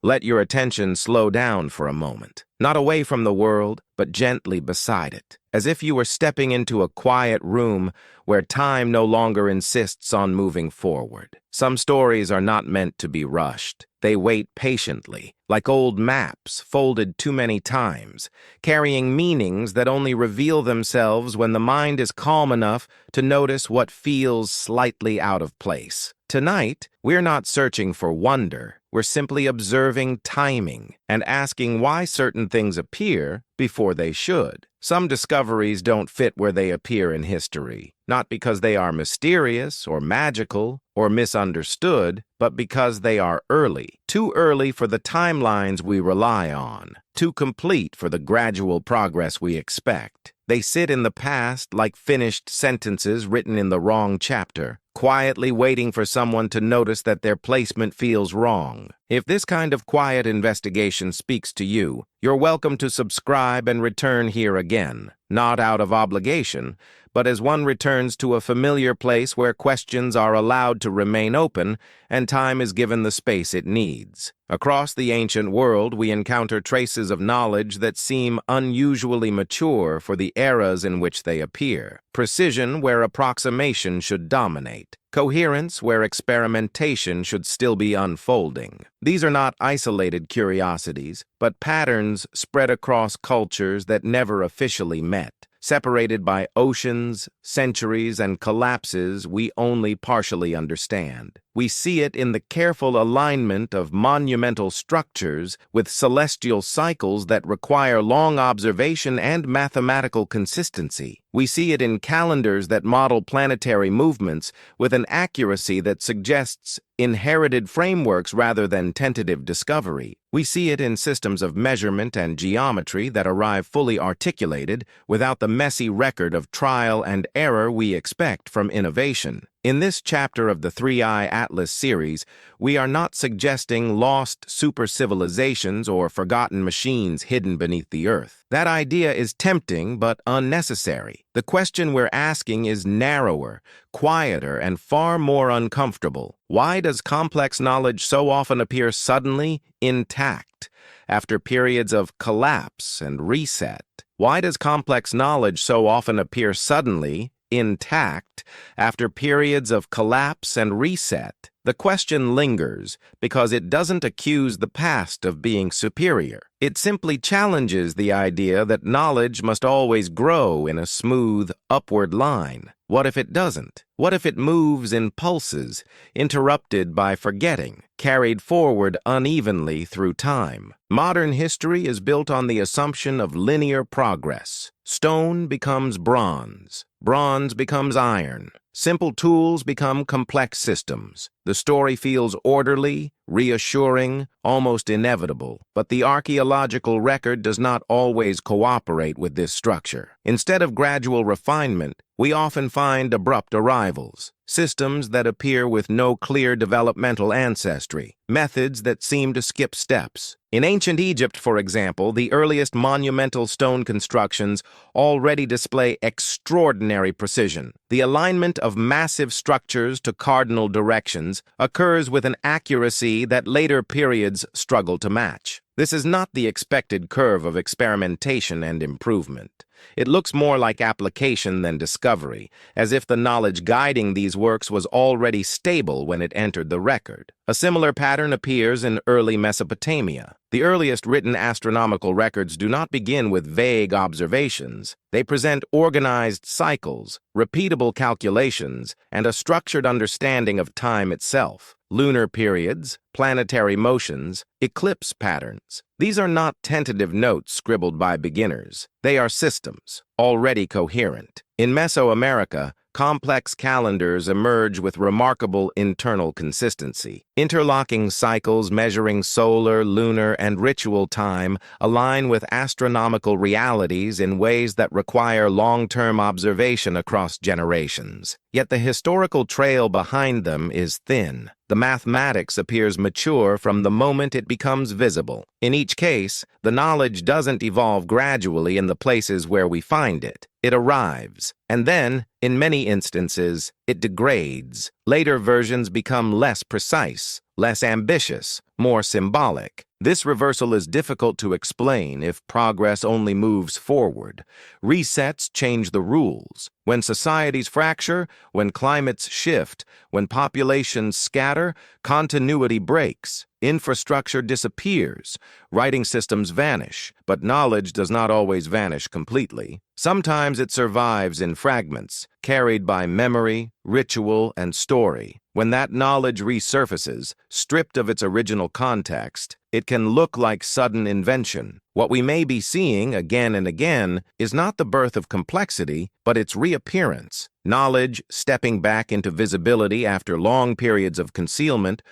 Let your attention slow down for a moment, not away from the world, but gently beside it, as if you were stepping into a quiet room where time no longer insists on moving forward. Some stories are not meant to be rushed. They wait patiently, like old maps folded too many times, carrying meanings that only reveal themselves when the mind is calm enough to notice what feels slightly out of place. Tonight, we're not searching for wonder. We're simply observing timing and asking why certain things appear before they should. Some discoveries don't fit where they appear in history, not because they are mysterious or magical or misunderstood, but because they are early. Too early for the timelines we rely on, too complete for the gradual progress we expect. They sit in the past like finished sentences written in the wrong chapter, quietly waiting for someone to notice that their placement feels wrong. If this kind of quiet investigation speaks to you, you're welcome to subscribe and return here again, not out of obligation, but as one returns to a familiar place where questions are allowed to remain open and time is given the space it needs. Across the ancient world, we encounter traces of knowledge that seem unusually mature for the eras in which they appear. Precision where approximation should dominate. Coherence where experimentation should still be unfolding. These are not isolated curiosities, but patterns spread across cultures that never officially met. Separated by oceans, centuries, and collapses we only partially understand. We see it in the careful alignment of monumental structures with celestial cycles that require long observation and mathematical consistency. We see it in calendars that model planetary movements with an accuracy that suggests inherited frameworks rather than tentative discovery. We see it in systems of measurement and geometry that arrive fully articulated without the messy record of trial and error we expect from innovation. In this chapter of the 3i Atlas series, we are not suggesting lost super-civilizations or forgotten machines hidden beneath the earth. That idea is tempting but unnecessary. The question we're asking is narrower, quieter, and far more uncomfortable. Why does complex knowledge so often appear suddenly intact after periods of collapse and reset? Why does complex knowledge so often appear suddenly intact after periods of collapse and reset? The question lingers because it doesn't accuse the past of being superior. It simply challenges the idea that knowledge must always grow in a smooth, upward line. What if it doesn't? What if it moves in pulses, interrupted by forgetting, carried forward unevenly through time? Modern history is built on the assumption of linear progress. Stone becomes bronze. Bronze becomes iron. Simple tools become complex systems. The story feels orderly, reassuring, almost inevitable, but the archaeological record does not always cooperate with this structure. Instead of gradual refinement, we often find abrupt arrivals, systems that appear with no clear developmental ancestry, methods that seem to skip steps. In ancient Egypt, for example, the earliest monumental stone constructions already display extraordinary precision. The alignment of massive structures to cardinal directions occurs with an accuracy that later periods struggle to match. This is not the expected curve of experimentation and improvement. It looks more like application than discovery, as if the knowledge guiding these works was already stable when it entered the record. A similar pattern appears in early Mesopotamia. The earliest written astronomical records do not begin with vague observations. They present organized cycles, repeatable calculations, and a structured understanding of time itself. Lunar periods, planetary motions, eclipse patterns. These are not tentative notes scribbled by beginners. They are systems, already coherent. In Mesoamerica, complex calendars emerge with remarkable internal consistency. Interlocking cycles measuring solar, lunar, and ritual time align with astronomical realities in ways that require long-term observation across generations. Yet the historical trail behind them is thin. The mathematics appears mature from the moment it becomes visible. In each case, the knowledge doesn't evolve gradually in the places where we find it. It arrives, and then, in many instances, it degrades. Later versions become less precise, less ambitious, more symbolic. This reversal is difficult to explain if progress only moves forward. Resets change the rules. When societies fracture, when climates shift, when populations scatter, continuity breaks. Infrastructure disappears, writing systems vanish, but knowledge does not always vanish completely. Sometimes it survives in fragments, carried by memory, ritual, and story. When that knowledge resurfaces, stripped of its original context, it can look like sudden invention. What we may be seeing again and again is not the birth of complexity, but its reappearance. Knowledge stepping back into visibility after long periods of concealment,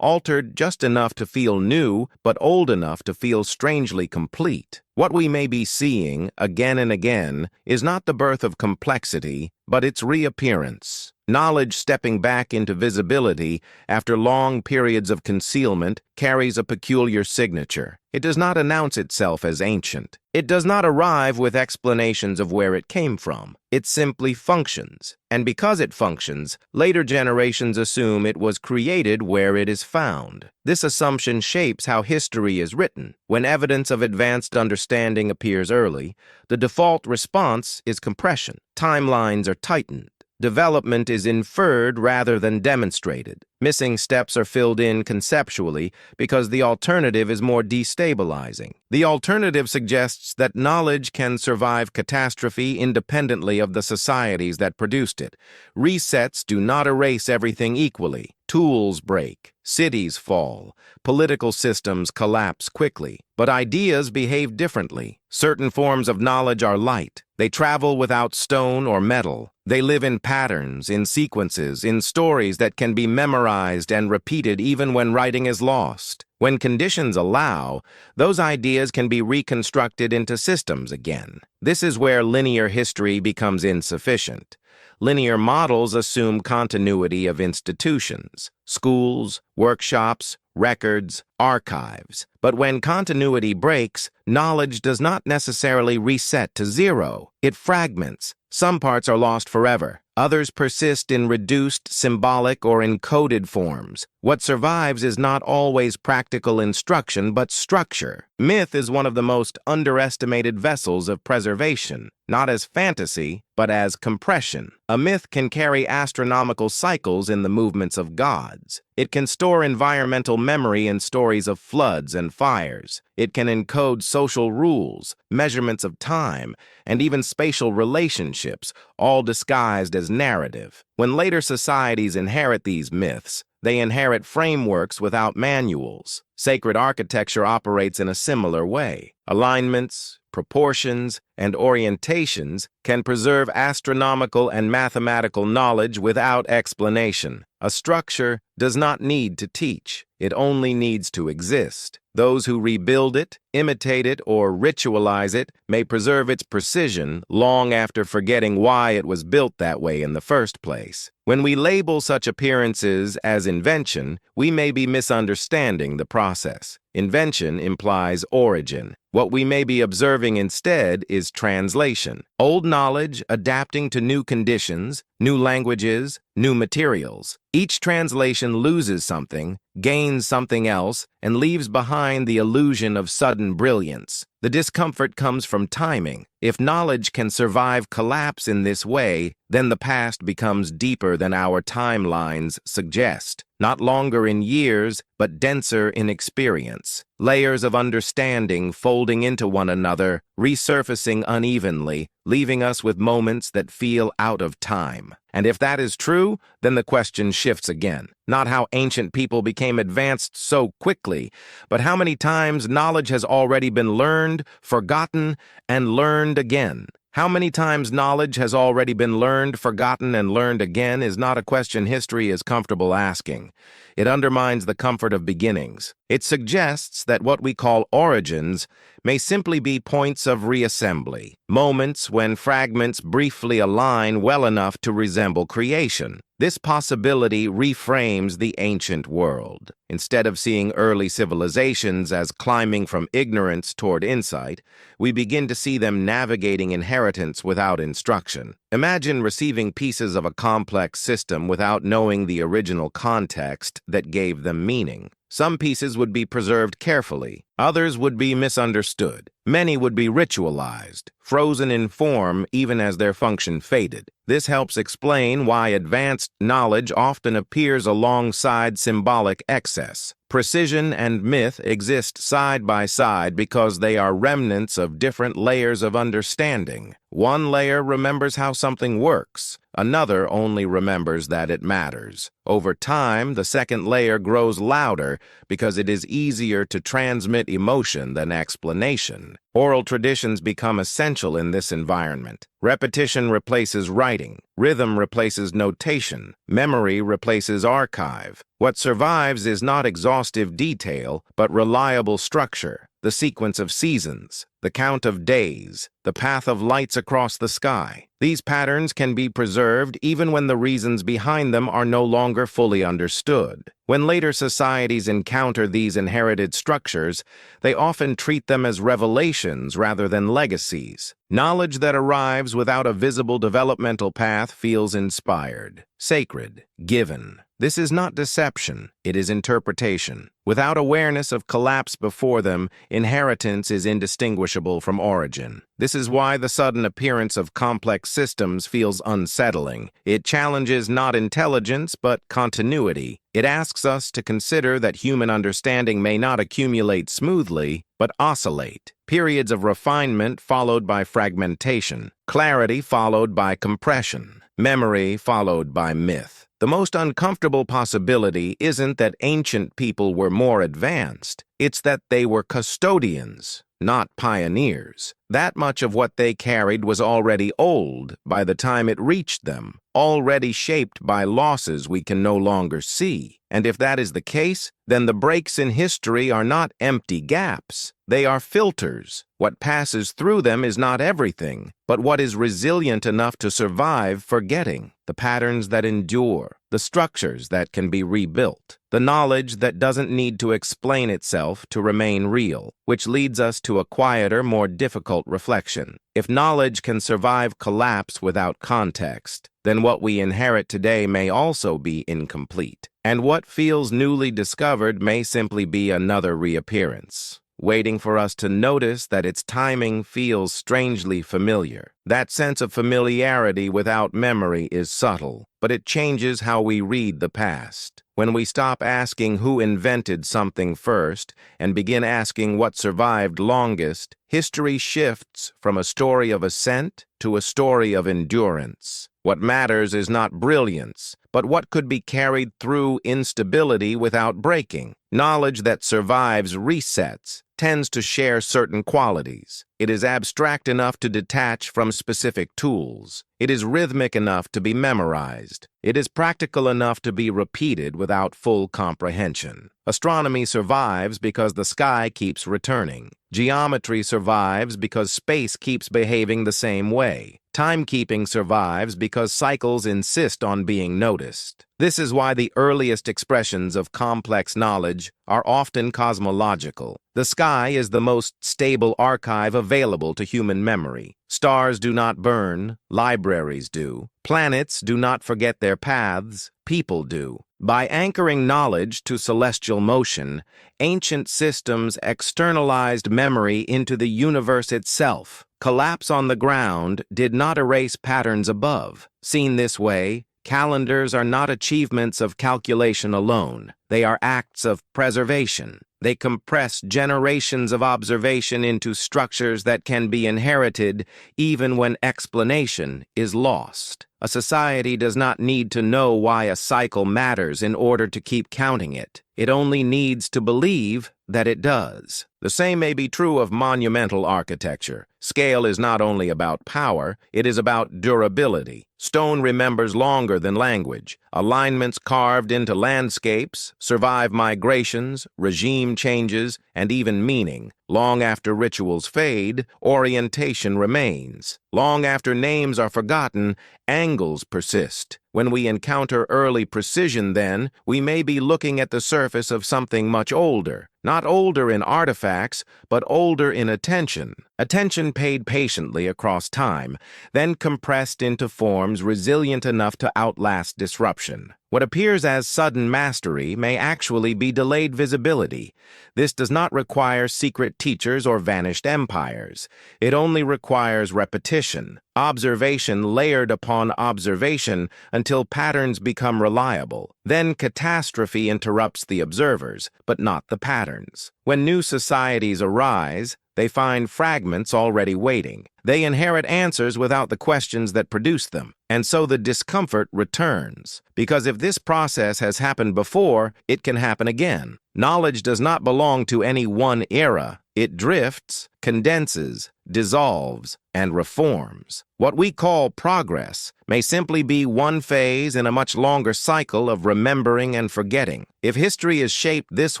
altered just enough to feel new, but old enough to feel strangely complete. What we may be seeing again and again is not the birth of complexity, but its reappearance. Knowledge stepping back into visibility after long periods of concealment carries a peculiar signature. It does not announce itself as ancient. It does not arrive with explanations of where it came from. It simply functions. And because it functions, later generations assume it was created where it is found. This assumption shapes how history is written. When evidence of advanced understanding appears early, the default response is compression. Timelines are tightened. Development is inferred rather than demonstrated. Missing steps are filled in conceptually because the alternative is more destabilizing. The alternative suggests that knowledge can survive catastrophe independently of the societies that produced it. Resets do not erase everything equally. Tools break, cities fall, political systems collapse quickly, but ideas behave differently. Certain forms of knowledge are light. They travel without stone or metal. They live in patterns, in sequences, in stories that can be memorized and repeated even when writing is lost. When conditions allow, those ideas can be reconstructed into systems again. This is where linear history becomes insufficient. Linear models assume continuity of institutions, schools, workshops, records, archives. But when continuity breaks, knowledge does not necessarily reset to zero. It fragments. Some parts are lost forever. Others persist in reduced, symbolic, or encoded forms. What survives is not always practical instruction, but structure. Myth is one of the most underestimated vessels of preservation, not as fantasy, but as compression. A myth can carry astronomical cycles in the movements of gods. It can store environmental memory in stories of floods and fires. It can encode social rules, measurements of time, and even spatial relationships, all disguised as narrative. When later societies inherit these myths, they inherit frameworks without manuals. Sacred architecture operates in a similar way. Alignments, proportions, and orientations can preserve astronomical and mathematical knowledge without explanation. A structure does not need to teach. It only needs to exist. Those who rebuild it, imitate it, or ritualize it may preserve its precision long after forgetting why it was built that way in the first place. When we label such appearances as invention, we may be misunderstanding the process. Invention implies origin. What we may be observing instead is translation. Old knowledge adapting to new conditions, new languages, new materials. Each translation loses something, gains something else, and leaves behind the illusion of sudden brilliance. The discomfort comes from timing. If knowledge can survive collapse in this way, then the past becomes deeper than our timelines suggest. Not longer in years, but denser in experience. Layers of understanding folding into one another, resurfacing unevenly, leaving us with moments that feel out of time. And if that is true, then the question shifts again. Not how ancient people became advanced so quickly, but how many times knowledge has already been learned, forgotten, and learned again. How many times knowledge has already been learned, forgotten, and learned again is not a question history is comfortable asking. It undermines the comfort of beginnings. It suggests that what we call origins may simply be points of reassembly, moments when fragments briefly align well enough to resemble creation. This possibility reframes the ancient world. Instead of seeing early civilizations as climbing from ignorance toward insight, we begin to see them navigating inheritance without instruction. Imagine receiving pieces of a complex system without knowing the original context that gave them meaning. Some pieces would be preserved carefully. Others would be misunderstood. Many would be ritualized, frozen in form even as their function faded. This helps explain why advanced knowledge often appears alongside symbolic excess. Precision and myth exist side by side because they are remnants of different layers of understanding. One layer remembers how something works. Another only remembers that it matters. Over time, the second layer grows louder because it is easier to transmit emotion than explanation. Oral traditions become essential in this environment. Repetition replaces writing. Rhythm replaces notation. Memory replaces archive. What survives is not exhaustive detail, but reliable structure. The sequence of seasons, the count of days, the path of lights across the sky. These patterns can be preserved even when the reasons behind them are no longer fully understood. When later societies encounter these inherited structures, they often treat them as revelations rather than legacies. Knowledge that arrives without a visible developmental path feels inspired, sacred, given. This is not deception, it is interpretation. Without awareness of collapse before them, inheritance is indistinguishable from origin. This is why the sudden appearance of complex systems feels unsettling. It challenges not intelligence, but continuity. It asks us to consider that human understanding may not accumulate smoothly, but oscillate. Periods of refinement followed by fragmentation. Clarity followed by compression. Memory followed by myth. The most uncomfortable possibility isn't that ancient people were more advanced. It's that they were custodians, not pioneers. That much of what they carried was already old by the time it reached them, already shaped by losses we can no longer see. And if that is the case, then the breaks in history are not empty gaps. They are filters. What passes through them is not everything, but what is resilient enough to survive forgetting. The patterns that endure, the structures that can be rebuilt, the knowledge that doesn't need to explain itself to remain real, which leads us to a quieter, more difficult reflection. If knowledge can survive collapse without context, then what we inherit today may also be incomplete. And what feels newly discovered may simply be another reappearance, waiting for us to notice that its timing feels strangely familiar. That sense of familiarity without memory is subtle, but it changes how we read the past. When we stop asking who invented something first and begin asking what survived longest, history shifts from a story of ascent to a story of endurance. What matters is not brilliance, but what could be carried through instability without breaking. Knowledge that survives resets, tends to share certain qualities. It is abstract enough to detach from specific tools. It is rhythmic enough to be memorized. It is practical enough to be repeated without full comprehension. Astronomy survives because the sky keeps returning. Geometry survives because space keeps behaving the same way. Timekeeping survives because cycles insist on being noticed. This is why the earliest expressions of complex knowledge are often cosmological. The sky is the most stable archive available to human memory. Stars do not burn, libraries do. Planets do not forget their paths, people do. By anchoring knowledge to celestial motion, ancient systems externalized memory into the universe itself. Collapse on the ground did not erase patterns above. Seen this way, calendars are not achievements of calculation alone. They are acts of preservation. They compress generations of observation into structures that can be inherited even when explanation is lost. A society does not need to know why a cycle matters in order to keep counting it. It only needs to believe that it does. The same may be true of monumental architecture. Scale is not only about power, it is about durability. Stone remembers longer than language. Alignments carved into landscapes survive migrations, regime changes, and even meaning. Long after rituals fade, orientation remains. Long after names are forgotten, angles persist. When we encounter early precision, then, we may be looking at the surface of something much older. Not older in artifacts, but older in attention. Attention paid patiently across time, then compressed into forms resilient enough to outlast disruption. What appears as sudden mastery may actually be delayed visibility. This does not require secret teachers or vanished empires. It only requires repetition, observation layered upon observation until patterns become reliable. Then catastrophe interrupts the observers, but not the patterns. When new societies arise, they find fragments already waiting. They inherit answers without the questions that produced them. And so the discomfort returns. Because if this process has happened before, it can happen again. Knowledge does not belong to any one era. It drifts, condenses, dissolves, and reforms. What we call progress may simply be one phase in a much longer cycle of remembering and forgetting. If history is shaped this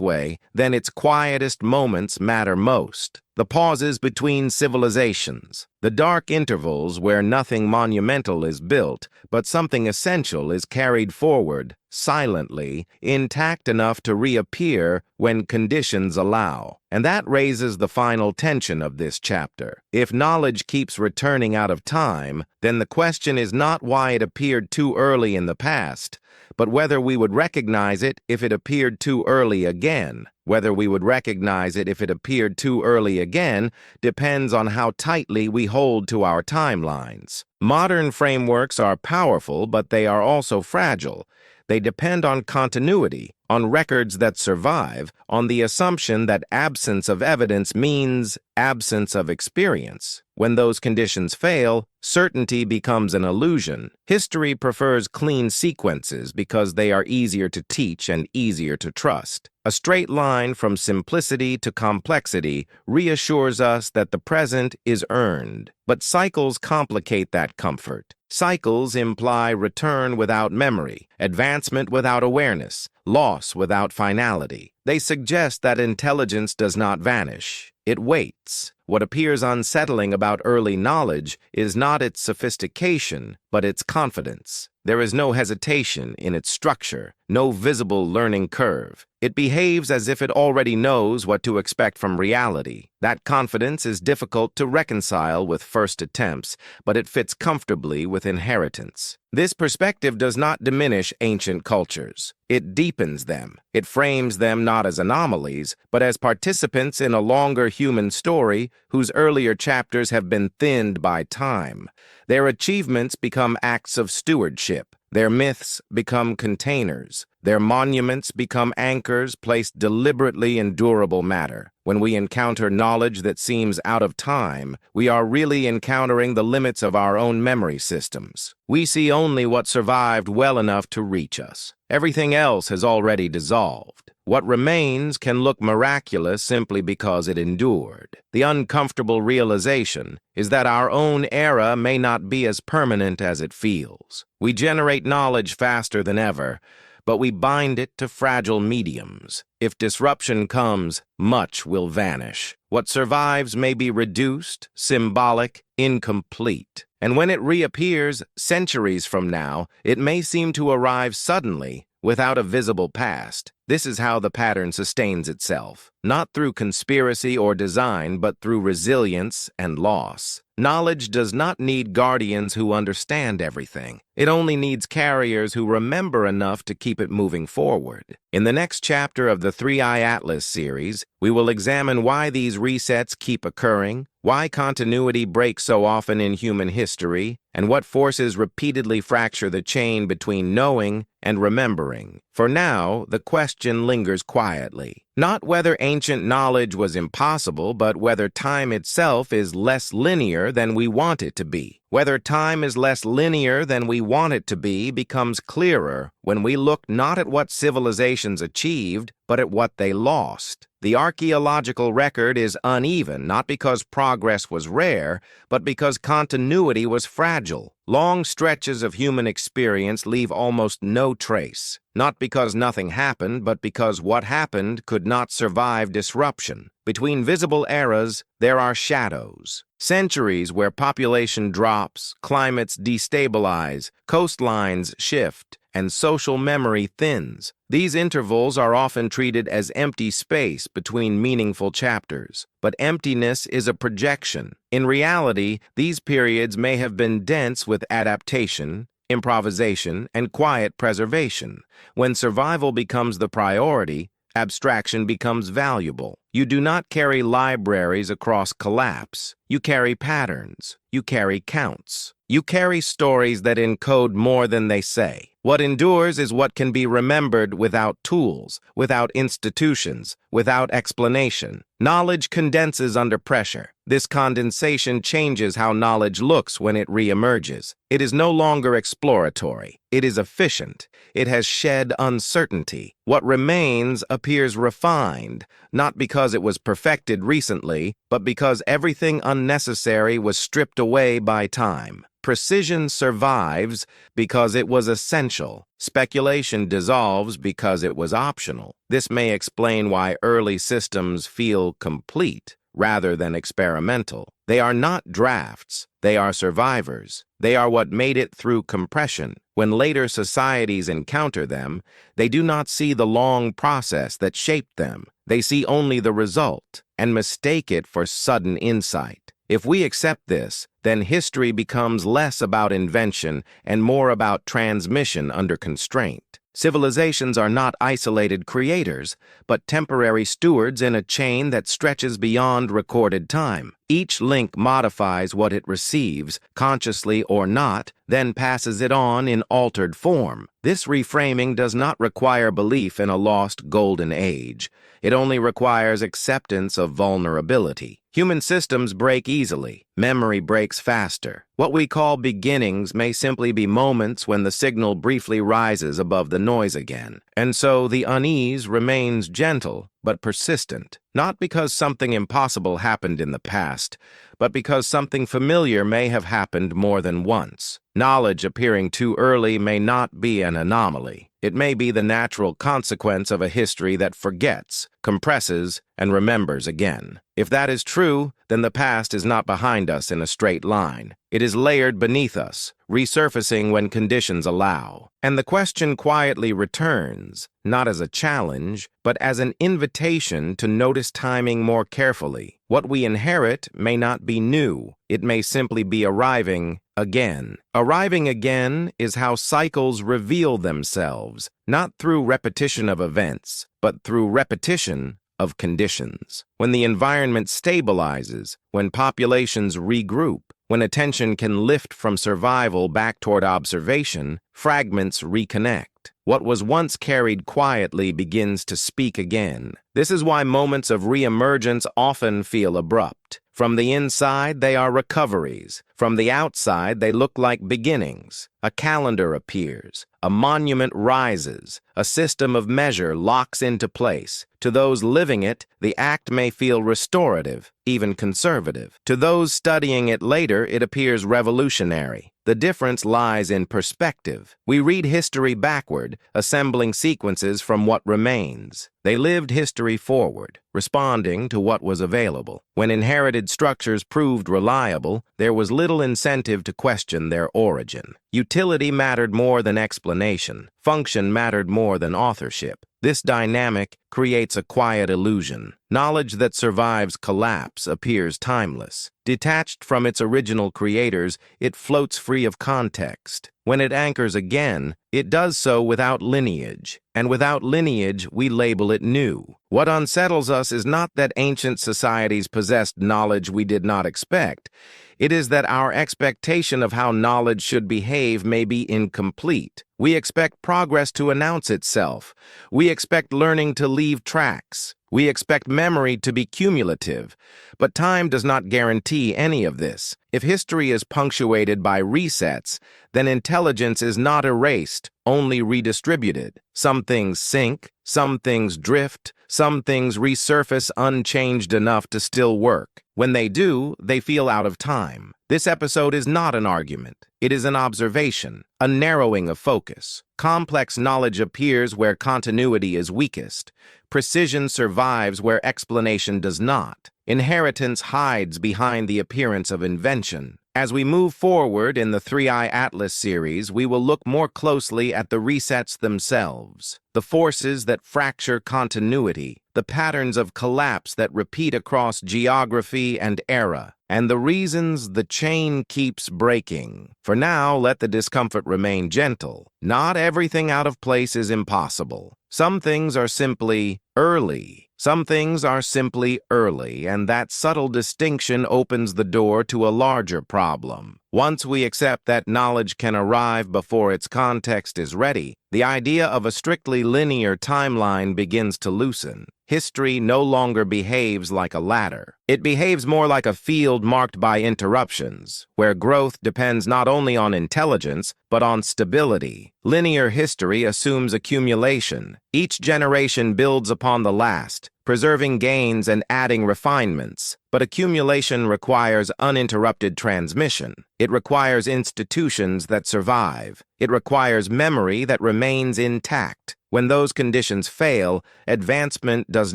way, then its quietest moments matter most. The pauses between civilizations, the dark intervals where nothing monumental is built, but something essential is carried forward, silently, intact enough to reappear when conditions allow. And that raises the final tension of this chapter. If knowledge keeps returning out of time, then the question is not why it appeared too early in the past, but whether we would recognize it if it appeared too early again. Whether we would recognize it if it appeared too early again depends on how tightly we hold to our timelines. Modern frameworks are powerful, but they are also fragile. They depend on continuity, on records that survive, on the assumption that absence of evidence means absence of experience. When those conditions fail, certainty becomes an illusion. History prefers clean sequences because they are easier to teach and easier to trust. A straight line from simplicity to complexity reassures us that the present is earned. But cycles complicate that comfort. Cycles imply return without memory, advancement without awareness, loss without finality. They suggest that intelligence does not vanish. It waits. What appears unsettling about early knowledge is not its sophistication, but its confidence. There is no hesitation in its structure, no visible learning curve. It behaves as if it already knows what to expect from reality. That confidence is difficult to reconcile with first attempts, but it fits comfortably with inheritance. This perspective does not diminish ancient cultures. It deepens them. It frames them not as anomalies, but as participants in a longer human story whose earlier chapters have been thinned by time. Their achievements become acts of stewardship. Their myths become containers. Their monuments become anchors placed deliberately in durable matter. When we encounter knowledge that seems out of time, we are really encountering the limits of our own memory systems. We see only what survived well enough to reach us. Everything else has already dissolved. What remains can look miraculous simply because it endured. The uncomfortable realization is that our own era may not be as permanent as it feels. We generate knowledge faster than ever, but we bind it to fragile mediums. If disruption comes, much will vanish. What survives may be reduced, symbolic, incomplete. And when it reappears centuries from now, it may seem to arrive suddenly, without a visible past. This is how the pattern sustains itself, not through conspiracy or design, but through resilience and loss. Knowledge does not need guardians who understand everything. It only needs carriers who remember enough to keep it moving forward. In the next chapter of the 3i Atlas series, we will examine why these resets keep occurring, why continuity breaks so often in human history, and what forces repeatedly fracture the chain between knowing and remembering. For now, the question lingers quietly. Not whether ancient knowledge was impossible, but whether time itself is less linear than we want it to be. Whether time is less linear than we want it to be becomes clearer when we look not at what civilizations achieved, but at what they lost. The archaeological record is uneven, not because progress was rare, but because continuity was fragile. Long stretches of human experience leave almost no trace, not because nothing happened, but because what happened could not survive disruption. Between visible eras, there are shadows. Centuries where population drops, climates destabilize, coastlines shift, and social memory thins. These intervals are often treated as empty space between meaningful chapters, but emptiness is a projection. In reality, these periods may have been dense with adaptation, improvisation, and quiet preservation. When survival becomes the priority, abstraction becomes valuable. You do not carry libraries across collapse. You carry patterns. You carry counts. You carry stories that encode more than they say. What endures is what can be remembered without tools, without institutions, without explanation. Knowledge condenses under pressure. This condensation changes how knowledge looks when it reemerges. It is no longer exploratory. It is efficient. It has shed uncertainty. What remains appears refined, not because it was perfected recently, but because everything unnecessary was stripped away by time. Precision survives because it was essential. Speculation dissolves because it was optional. This may explain why early systems feel complete rather than experimental. They are not drafts. They are survivors. They are what made it through compression. When later societies encounter them, they do not see the long process that shaped them. They see only the result and mistake it for sudden insight. If we accept this, then history becomes less about invention and more about transmission under constraint. Civilizations are not isolated creators, but temporary stewards in a chain that stretches beyond recorded time. Each link modifies what it receives, consciously or not, then passes it on in altered form. This reframing does not require belief in a lost golden age. It only requires acceptance of vulnerability. Human systems break easily. Memory breaks faster. What we call beginnings may simply be moments when the signal briefly rises above the noise again. And so the unease remains gentle but persistent, not because something impossible happened in the past, but because something familiar may have happened more than once. Knowledge appearing too early may not be an anomaly. It may be the natural consequence of a history that forgets, compresses, and remembers again. If that is true, then the past is not behind us in a straight line. It is layered beneath us, resurfacing when conditions allow. And the question quietly returns, not as a challenge, but as an invitation to notice timing more carefully. What we inherit may not be new. It may simply be arriving again. Arriving again is how cycles reveal themselves, not through repetition of events, but through repetition of conditions. When the environment stabilizes, when populations regroup, when attention can lift from survival back toward observation, fragments reconnect. What was once carried quietly begins to speak again. This is why moments of reemergence often feel abrupt. From the inside, they are recoveries. From the outside, they look like beginnings. A calendar appears. A monument rises. A system of measure locks into place. To those living it, the act may feel restorative, even conservative. To those studying it later, it appears revolutionary. The difference lies in perspective. We read history backward, assembling sequences from what remains. They lived history forward, responding to what was available. When inherited structures proved reliable, there was little incentive to question their origin. Utility mattered more than explanation. Function mattered more than authorship. This dynamic creates a quiet illusion. Knowledge that survives collapse appears timeless. Detached from its original creators, it floats free of context. When it anchors again, it does so without lineage. And without lineage, we label it new. What unsettles us is not that ancient societies possessed knowledge we did not expect. It is that our expectation of how knowledge should behave may be incomplete. We expect progress to announce itself. We expect learning to leave tracks. We expect memory to be cumulative. But time does not guarantee any of this. If history is punctuated by resets, then intelligence is not erased, only redistributed. Some things sink, some things drift, some things resurface unchanged enough to still work. When they do, they feel out of time. This episode is not an argument. It is an observation, a narrowing of focus. Complex knowledge appears where continuity is weakest. Precision survives where explanation does not. Inheritance hides behind the appearance of invention. As we move forward in the 3i Atlas series, we will look more closely at the resets themselves, the forces that fracture continuity, the patterns of collapse that repeat across geography and era, and the reasons the chain keeps breaking. For now, let the discomfort remain gentle. Not everything out of place is impossible. Some things are simply early. Some things are simply early, and that subtle distinction opens the door to a larger problem. Once we accept that knowledge can arrive before its context is ready, the idea of a strictly linear timeline begins to loosen. History no longer behaves like a ladder. It behaves more like a field marked by interruptions, where growth depends not only on intelligence, but on stability. Linear history assumes accumulation. Each generation builds upon the last, preserving gains and adding refinements. But accumulation requires uninterrupted transmission. It requires institutions that survive. It requires memory that remains intact. When those conditions fail, advancement does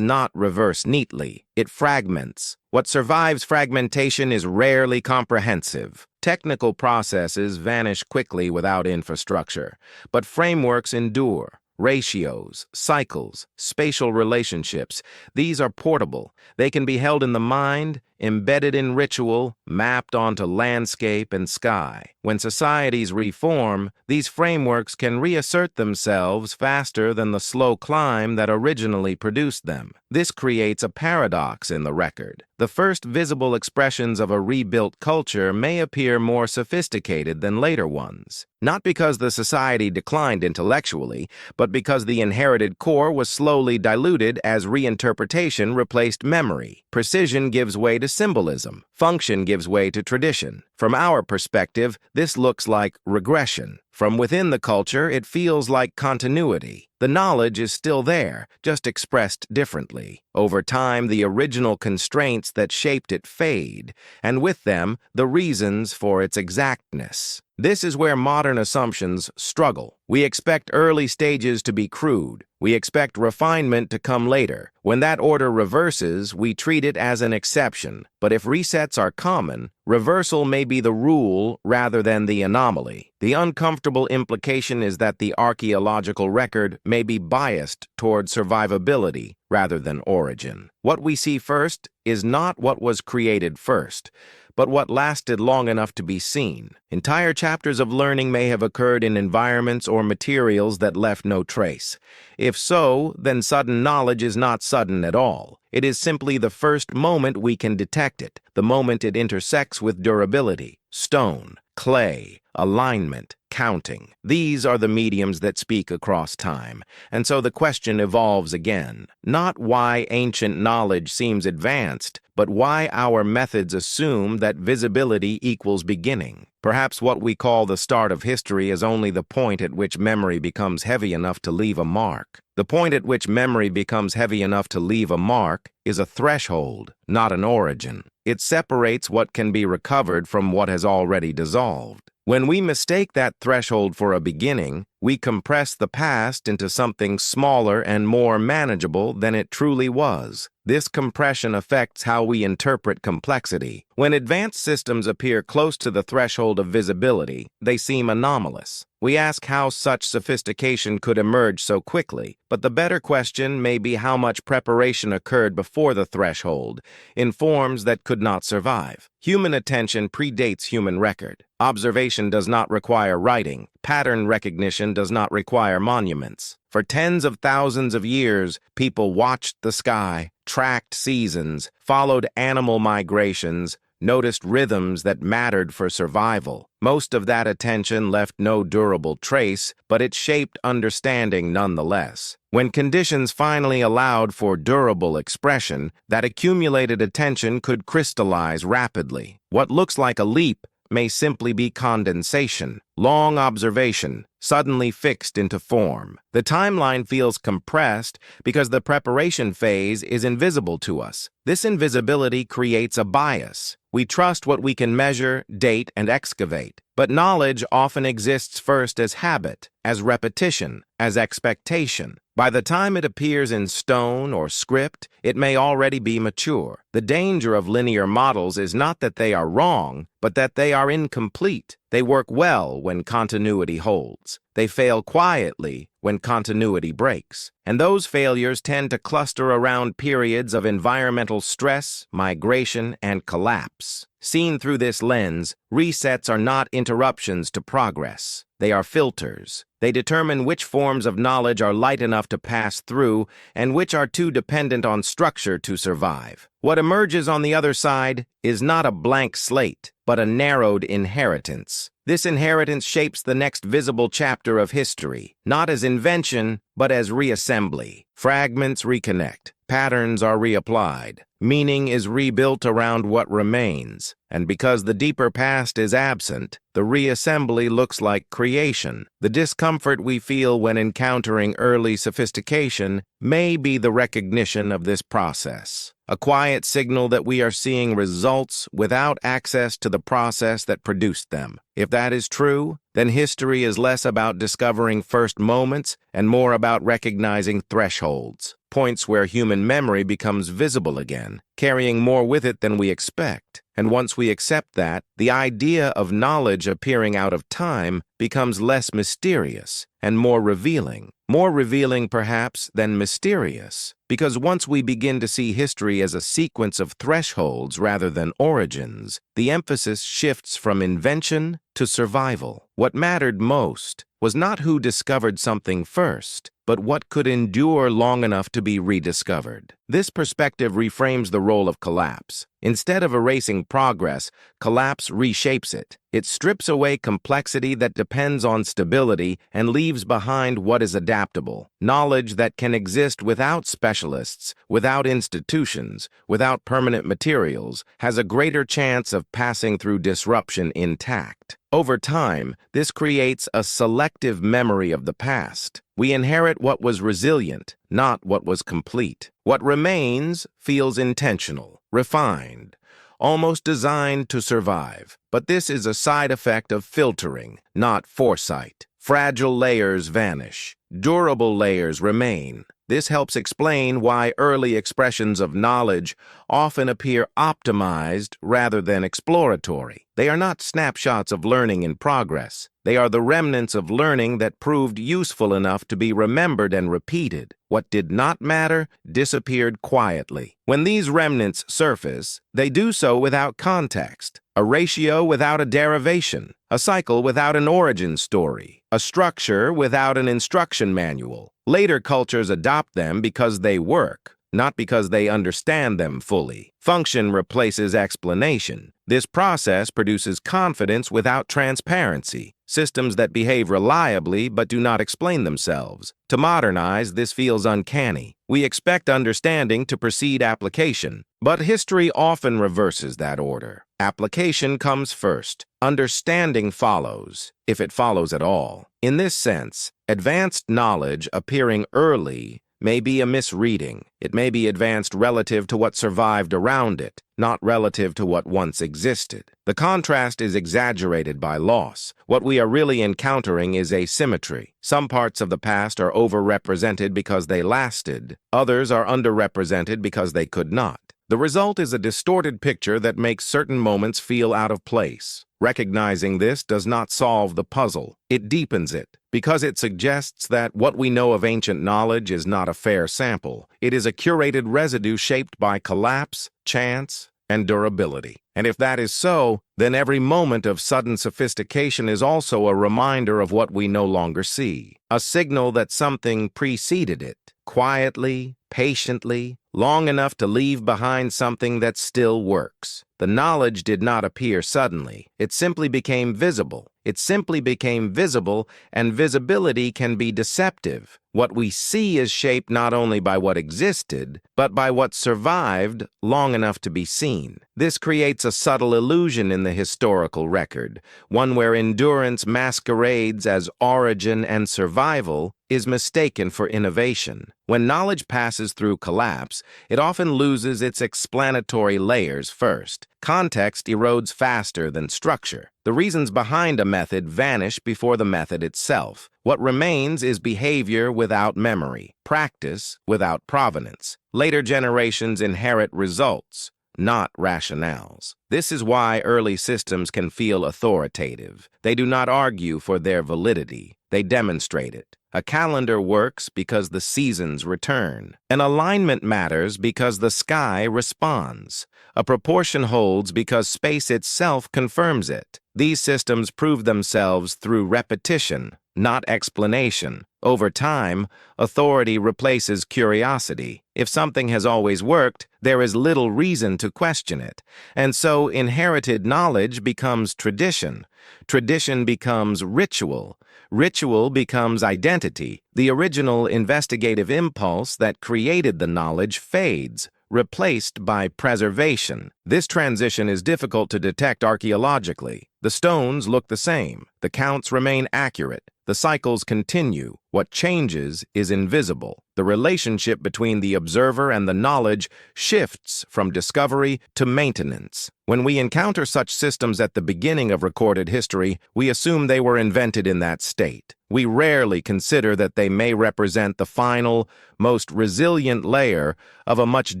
not reverse neatly. It fragments. What survives fragmentation is rarely comprehensive. Technical processes vanish quickly without infrastructure, but frameworks endure. Ratios, cycles, spatial relationships, these are portable. They can be held in the mind, embedded in ritual, mapped onto landscape and sky. When societies reform, these frameworks can reassert themselves faster than the slow climb that originally produced them. This creates a paradox in the record. The first visible expressions of a rebuilt culture may appear more sophisticated than later ones, not because the society declined intellectually, but because the inherited core was slowly diluted as reinterpretation replaced memory. Precision gives way to symbolism. Function gives way to tradition. From our perspective, this looks like regression. From within the culture, it feels like continuity. The knowledge is still there, just expressed differently. Over time, the original constraints that shaped it fade, and with them, the reasons for its exactness. This is where modern assumptions struggle. We expect early stages to be crude. We expect refinement to come later. When that order reverses, we treat it as an exception. But if resets are common, reversal may be the rule rather than the anomaly. The uncomfortable implication is that the archaeological record may be biased toward survivability rather than origin. What we see first is not what was created first, but what lasted long enough to be seen. Entire chapters of learning may have occurred in environments or materials that left no trace. If so, then sudden knowledge is not sudden at all. It is simply the first moment we can detect it, the moment it intersects with durability, stone, clay, alignment, counting. These are the mediums that speak across time, and so the question evolves again. Not why ancient knowledge seems advanced, but why our methods assume that visibility equals beginning. Perhaps what we call the start of history is only the point at which memory becomes heavy enough to leave a mark. The point at which memory becomes heavy enough to leave a mark is a threshold, not an origin. It separates what can be recovered from what has already dissolved. When we mistake that threshold for a beginning, we compress the past into something smaller and more manageable than it truly was. This compression affects how we interpret complexity. When advanced systems appear close to the threshold of visibility, they seem anomalous. We ask how such sophistication could emerge so quickly, but the better question may be how much preparation occurred before the threshold, in forms that could not survive. Human attention predates human record. Observation does not require writing. Pattern recognition does not require monuments. For tens of thousands of years, people watched the sky, tracked seasons, followed animal migrations, noticed rhythms that mattered for survival. Most of that attention left no durable trace, but it shaped understanding nonetheless. When conditions finally allowed for durable expression, that accumulated attention could crystallize rapidly. What looks like a leap may simply be condensation, long observation, suddenly fixed into form. The timeline feels compressed because the preparation phase is invisible to us. This invisibility creates a bias. We trust what we can measure, date, and excavate. But knowledge often exists first as habit, as repetition, as expectation. By the time it appears in stone or script, it may already be mature. The danger of linear models is not that they are wrong, but that they are incomplete. They work well when continuity holds. They fail quietly when continuity breaks. And those failures tend to cluster around periods of environmental stress, migration, and collapse. Seen through this lens, resets are not interruptions to progress. They are filters. They determine which forms of knowledge are light enough to pass through and which are too dependent on structure to survive. What emerges on the other side is not a blank slate, but a narrowed inheritance. This inheritance shapes the next visible chapter of history, not as invention, but as reassembly. Fragments reconnect. Patterns are reapplied. Meaning is rebuilt around what remains. And because the deeper past is absent, the reassembly looks like creation. The discomfort we feel when encountering early sophistication may be the recognition of this process. A quiet signal that we are seeing results without access to the process that produced them. If that is true, then history is less about discovering first moments and more about recognizing thresholds, points where human memory becomes visible again, carrying more with it than we expect. And once we accept that, the idea of knowledge appearing out of time becomes less mysterious and more revealing. More revealing, perhaps, than mysterious. Because once we begin to see history as a sequence of thresholds rather than origins, the emphasis shifts from invention to survival. What mattered most was not who discovered something first, but what could endure long enough to be rediscovered. This perspective reframes the role of collapse. Instead of erasing progress, collapse reshapes it. It strips away complexity that depends on stability and leaves behind what is adaptable. Knowledge that can exist without specialists, without institutions, without permanent materials, has a greater chance of passing through disruption intact. Over time, this creates a selective memory of the past. We inherit what was resilient, not what was complete. What remains feels intentional, refined, almost designed to survive. But this is a side effect of filtering, not foresight. Fragile layers vanish. Durable layers remain. This helps explain why early expressions of knowledge often appear optimized rather than exploratory. They are not snapshots of learning in progress. They are the remnants of learning that proved useful enough to be remembered and repeated. What did not matter disappeared quietly. When these remnants surface, they do so without context, a ratio without a derivation, a cycle without an origin story, a structure without an instruction manual. Later cultures adopt them because they work, not because they understand them fully. Function replaces explanation. This process produces confidence without transparency, systems that behave reliably but do not explain themselves. To modernize, this feels uncanny. We expect understanding to precede application, but history often reverses that order. Application comes first. Understanding follows, if it follows at all. In this sense, advanced knowledge appearing early may be a misreading. It may be advanced relative to what survived around it, not relative to what once existed. The contrast is exaggerated by loss. What we are really encountering is asymmetry. Some parts of the past are overrepresented because they lasted. Others are underrepresented because they could not. The result is a distorted picture that makes certain moments feel out of place. Recognizing this does not solve the puzzle. It deepens it, because it suggests that what we know of ancient knowledge is not a fair sample. It is a curated residue shaped by collapse, chance, and durability. And if that is so, then every moment of sudden sophistication is also a reminder of what we no longer see, a signal that something preceded it, quietly, patiently, long enough to leave behind something that still works. The knowledge did not appear suddenly. It simply became visible. It simply became visible, and visibility can be deceptive. What we see is shaped not only by what existed, but by what survived long enough to be seen. This creates a subtle illusion in the historical record, one where endurance masquerades as origin and survival is mistaken for innovation. When knowledge passes through collapse, it often loses its explanatory layers first. Context erodes faster than structure. The reasons behind a method vanish before the method itself. What remains is behavior without memory, practice without provenance. Later generations inherit results, not rationales. This is why early systems can feel authoritative. They do not argue for their validity. They demonstrate it. A calendar works because the seasons return. An alignment matters because the sky responds. A proportion holds because space itself confirms it. These systems prove themselves through repetition, not explanation. Over time, authority replaces curiosity. If something has always worked, there is little reason to question it. And so inherited knowledge becomes tradition. Tradition becomes ritual. Ritual becomes identity. The original investigative impulse that created the knowledge fades, replaced by preservation. This transition is difficult to detect archaeologically. The stones look the same. The counts remain accurate. The cycles continue. What changes is invisible. The relationship between the observer and the knowledge shifts from discovery to maintenance. When we encounter such systems at the beginning of recorded history, we assume they were invented in that state. We rarely consider that they may represent the final, most resilient layer of a much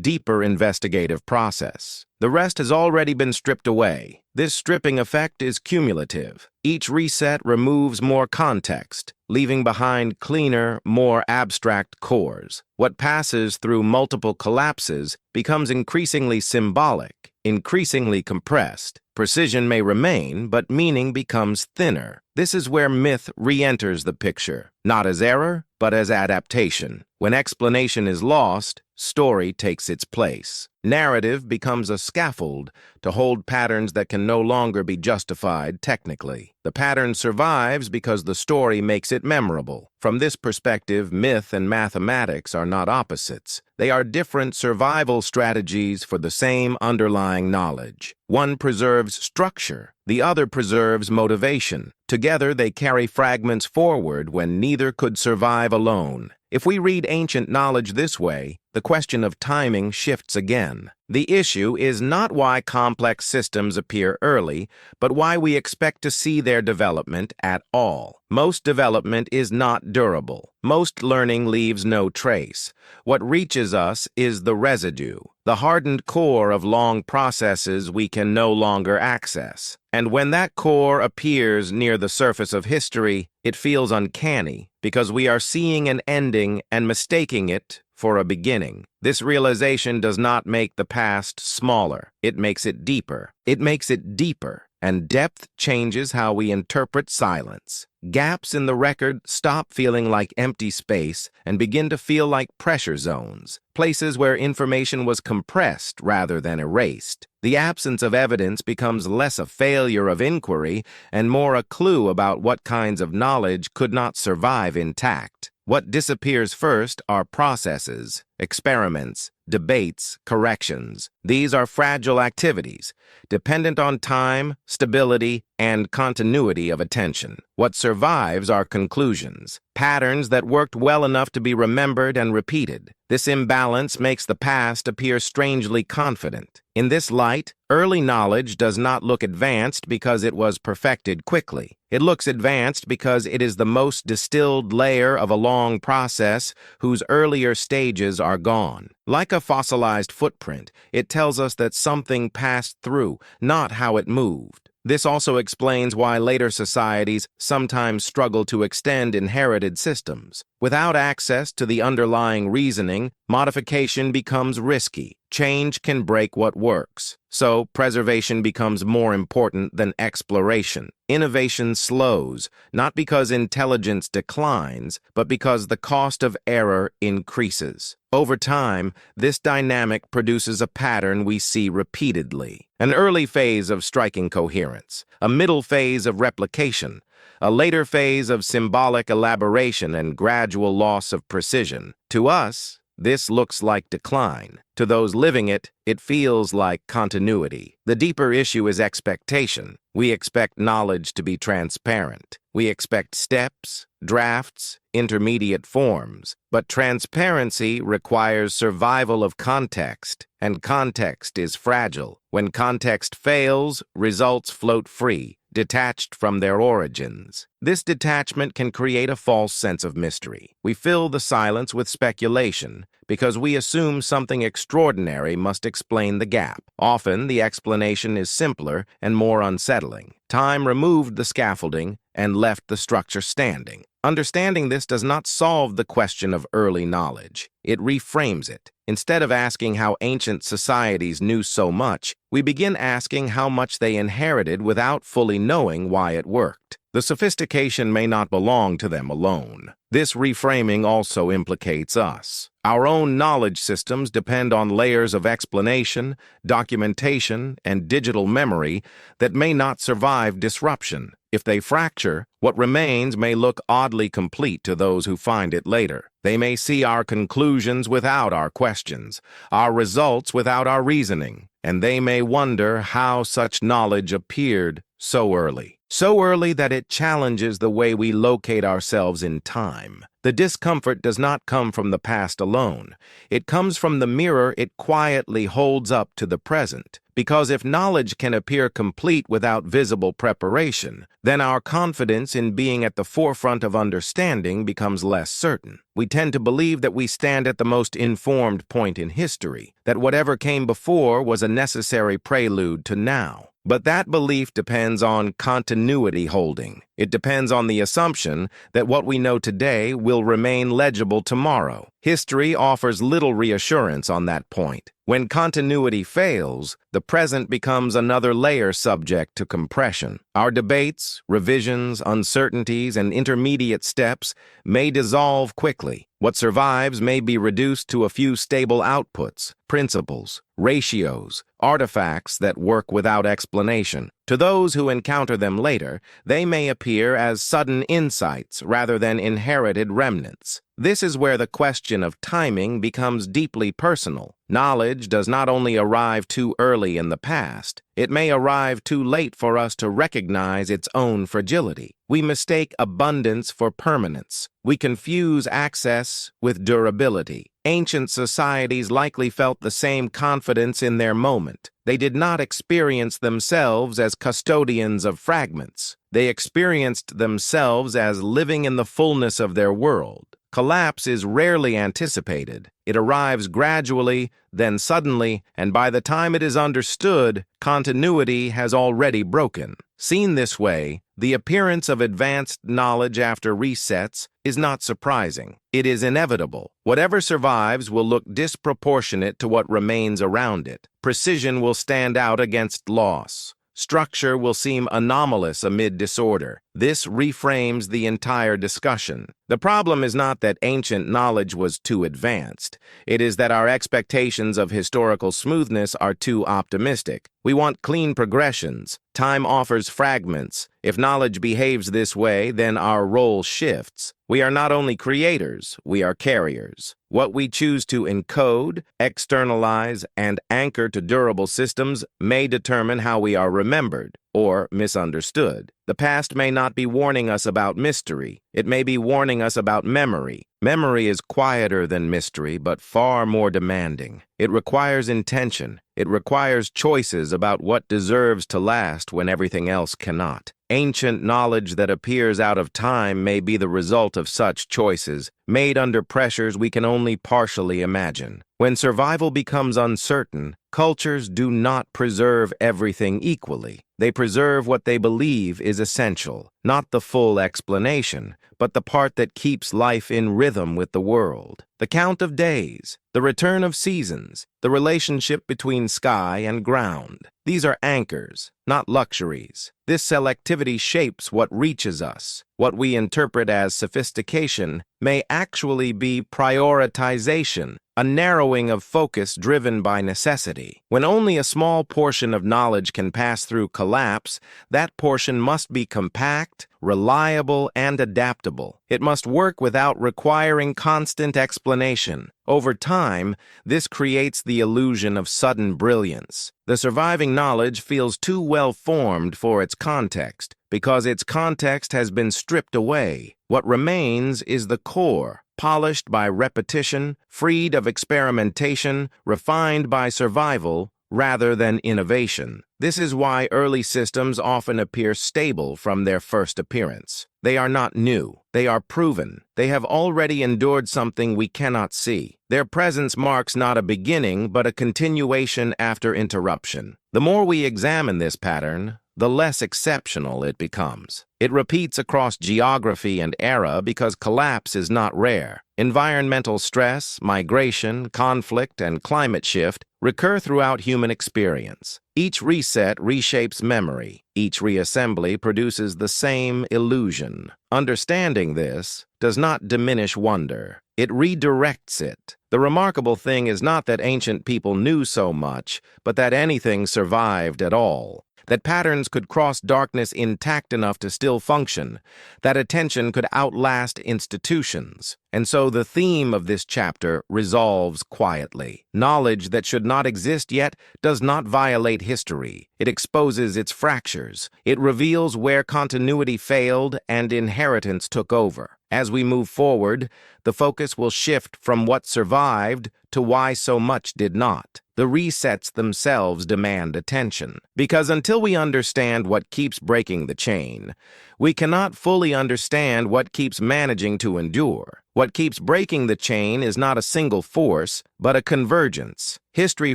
deeper investigative process. The rest has already been stripped away. This stripping effect is cumulative. Each reset removes more context, leaving behind cleaner, more abstract cores. What passes through multiple collapses becomes increasingly symbolic, increasingly compressed. Precision may remain, but meaning becomes thinner. This is where myth re-enters the picture, not as error, but as adaptation. When explanation is lost, story takes its place. Narrative becomes a scaffold to hold patterns that can no longer be justified technically. The pattern survives because the story makes it memorable. From this perspective, myth and mathematics are not opposites. They are different survival strategies for the same underlying knowledge. One preserves structure, the other preserves motivation. Together, they carry fragments forward when neither could survive alone. If we read ancient knowledge this way, the question of timing shifts again. The issue is not why complex systems appear early, but why we expect to see their development at all. Most development is not durable. Most learning leaves no trace. What reaches us is the residue, the hardened core of long processes we can no longer access. And when that core appears near the surface of history, it feels uncanny, because we are seeing an ending and mistaking it for a beginning. This realization does not make the past smaller. It makes it deeper. It makes it deeper, and depth changes how we interpret silence. Gaps in the record stop feeling like empty space and begin to feel like pressure zones, places where information was compressed rather than erased. The absence of evidence becomes less a failure of inquiry and more a clue about what kinds of knowledge could not survive intact. What disappears first are processes, experiments, debates, corrections. These are fragile activities, dependent on time, stability, and continuity of attention. What survives are conclusions, patterns that worked well enough to be remembered and repeated. This imbalance makes the past appear strangely confident. In this light, early knowledge does not look advanced because it was perfected quickly. It looks advanced because it is the most distilled layer of a long process whose earlier stages are gone. Like a fossilized footprint, it tells us that something passed through, not how it moved. This also explains why later societies sometimes struggle to extend inherited systems. Without access to the underlying reasoning, modification becomes risky. Change can break what works. So, preservation becomes more important than exploration. Innovation slows, not because intelligence declines, but because the cost of error increases. Over time, this dynamic produces a pattern we see repeatedly. An early phase of striking coherence, a middle phase of replication, a later phase of symbolic elaboration and gradual loss of precision. To us, this looks like decline. To those living it, it feels like continuity. The deeper issue is expectation. We expect knowledge to be transparent. We expect steps, drafts, intermediate forms. But transparency requires survival of context, and context is fragile. When context fails, results float free. detached from their origins. This detachment can create a false sense of mystery. We fill the silence with speculation because we assume something extraordinary must explain the gap. Often, the explanation is simpler and more unsettling. Time removed the scaffolding and left the structure standing. Understanding this does not solve the question of early knowledge. It reframes it. Instead of asking how ancient societies knew so much, we begin asking how much they inherited without fully knowing why it worked. The sophistication may not belong to them alone. This reframing also implicates us. Our own knowledge systems depend on layers of explanation, documentation, and digital memory that may not survive disruption. If they fracture, what remains may look oddly complete to those who find it later. They may see our conclusions without our questions, our results without our reasoning, and they may wonder how such knowledge appeared so early. So early that it challenges the way we locate ourselves in time. The discomfort does not come from the past alone. It comes from the mirror it quietly holds up to the present. Because if knowledge can appear complete without visible preparation, then our confidence in being at the forefront of understanding becomes less certain. We tend to believe that we stand at the most informed point in history, that whatever came before was a necessary prelude to now. But that belief depends on continuity holding. It depends on the assumption that what we know today will remain legible tomorrow. History offers little reassurance on that point. When continuity fails, the present becomes another layer subject to compression. Our debates, revisions, uncertainties, and intermediate steps may dissolve quickly. What survives may be reduced to a few stable outputs, principles, ratios, artifacts that work without explanation. To those who encounter them later, they may appear as sudden insights rather than inherited remnants. This is where the question of timing becomes deeply personal. Knowledge does not only arrive too early in the past, it may arrive too late for us to recognize its own fragility. We mistake abundance for permanence. We confuse access with durability. Ancient societies likely felt the same confidence in their moment. They did not experience themselves as custodians of fragments. They experienced themselves as living in the fullness of their world. Collapse is rarely anticipated. It arrives gradually, then suddenly, and by the time it is understood, continuity has already broken. Seen this way, the appearance of advanced knowledge after resets is not surprising. It is inevitable. Whatever survives will look disproportionate to what remains around it. Precision will stand out against loss. Structure will seem anomalous amid disorder. This reframes the entire discussion. The problem is not that ancient knowledge was too advanced. It is that our expectations of historical smoothness are too optimistic. We want clean progressions. Time offers fragments. If knowledge behaves this way, then our role shifts. We are not only creators, we are carriers. What we choose to encode, externalize, and anchor to durable systems may determine how we are remembered or misunderstood. The past may not be warning us about mystery. It may be warning us about memory. Memory is quieter than mystery, but far more demanding. It requires intention. It requires choices about what deserves to last when everything else cannot. Ancient knowledge that appears out of time may be the result of such choices, made under pressures we can only partially imagine. When survival becomes uncertain, cultures do not preserve everything equally. They preserve what they believe is essential, not the full explanation, but the part that keeps life in rhythm with the world. The count of days, the return of seasons, the relationship between sky and ground. These are anchors, not luxuries. This selectivity shapes what reaches us. What we interpret as sophistication may actually be prioritization, a narrowing of focus driven by necessity. When only a small portion of knowledge can pass through collapse, that portion must be compact, reliable, and adaptable. It must work without requiring constant explanation. Over time, this creates the illusion of sudden brilliance. The surviving knowledge feels too well formed for its context, because its context has been stripped away. What remains is the core, polished by repetition, freed of experimentation, refined by survival, rather than innovation. This is why early systems often appear stable from their first appearance. They are not new. They are proven. They have already endured something we cannot see. Their presence marks not a beginning, but a continuation after interruption. The more we examine this pattern, the less exceptional it becomes. It repeats across geography and era because collapse is not rare. Environmental stress, migration, conflict, and climate shift recur throughout human experience. Each reset reshapes memory. Each reassembly produces the same illusion. Understanding this does not diminish wonder. It redirects it. The remarkable thing is not that ancient people knew so much, but that anything survived at all. That patterns could cross darkness intact enough to still function, that attention could outlast institutions. And so the theme of this chapter resolves quietly. Knowledge that should not exist yet does not violate history. It exposes its fractures. It reveals where continuity failed and inheritance took over. As we move forward, the focus will shift from what survived to why so much did not. The resets themselves demand attention, because until we understand what keeps breaking the chain, we cannot fully understand what keeps managing to endure. What keeps breaking the chain is not a single force, but a convergence. History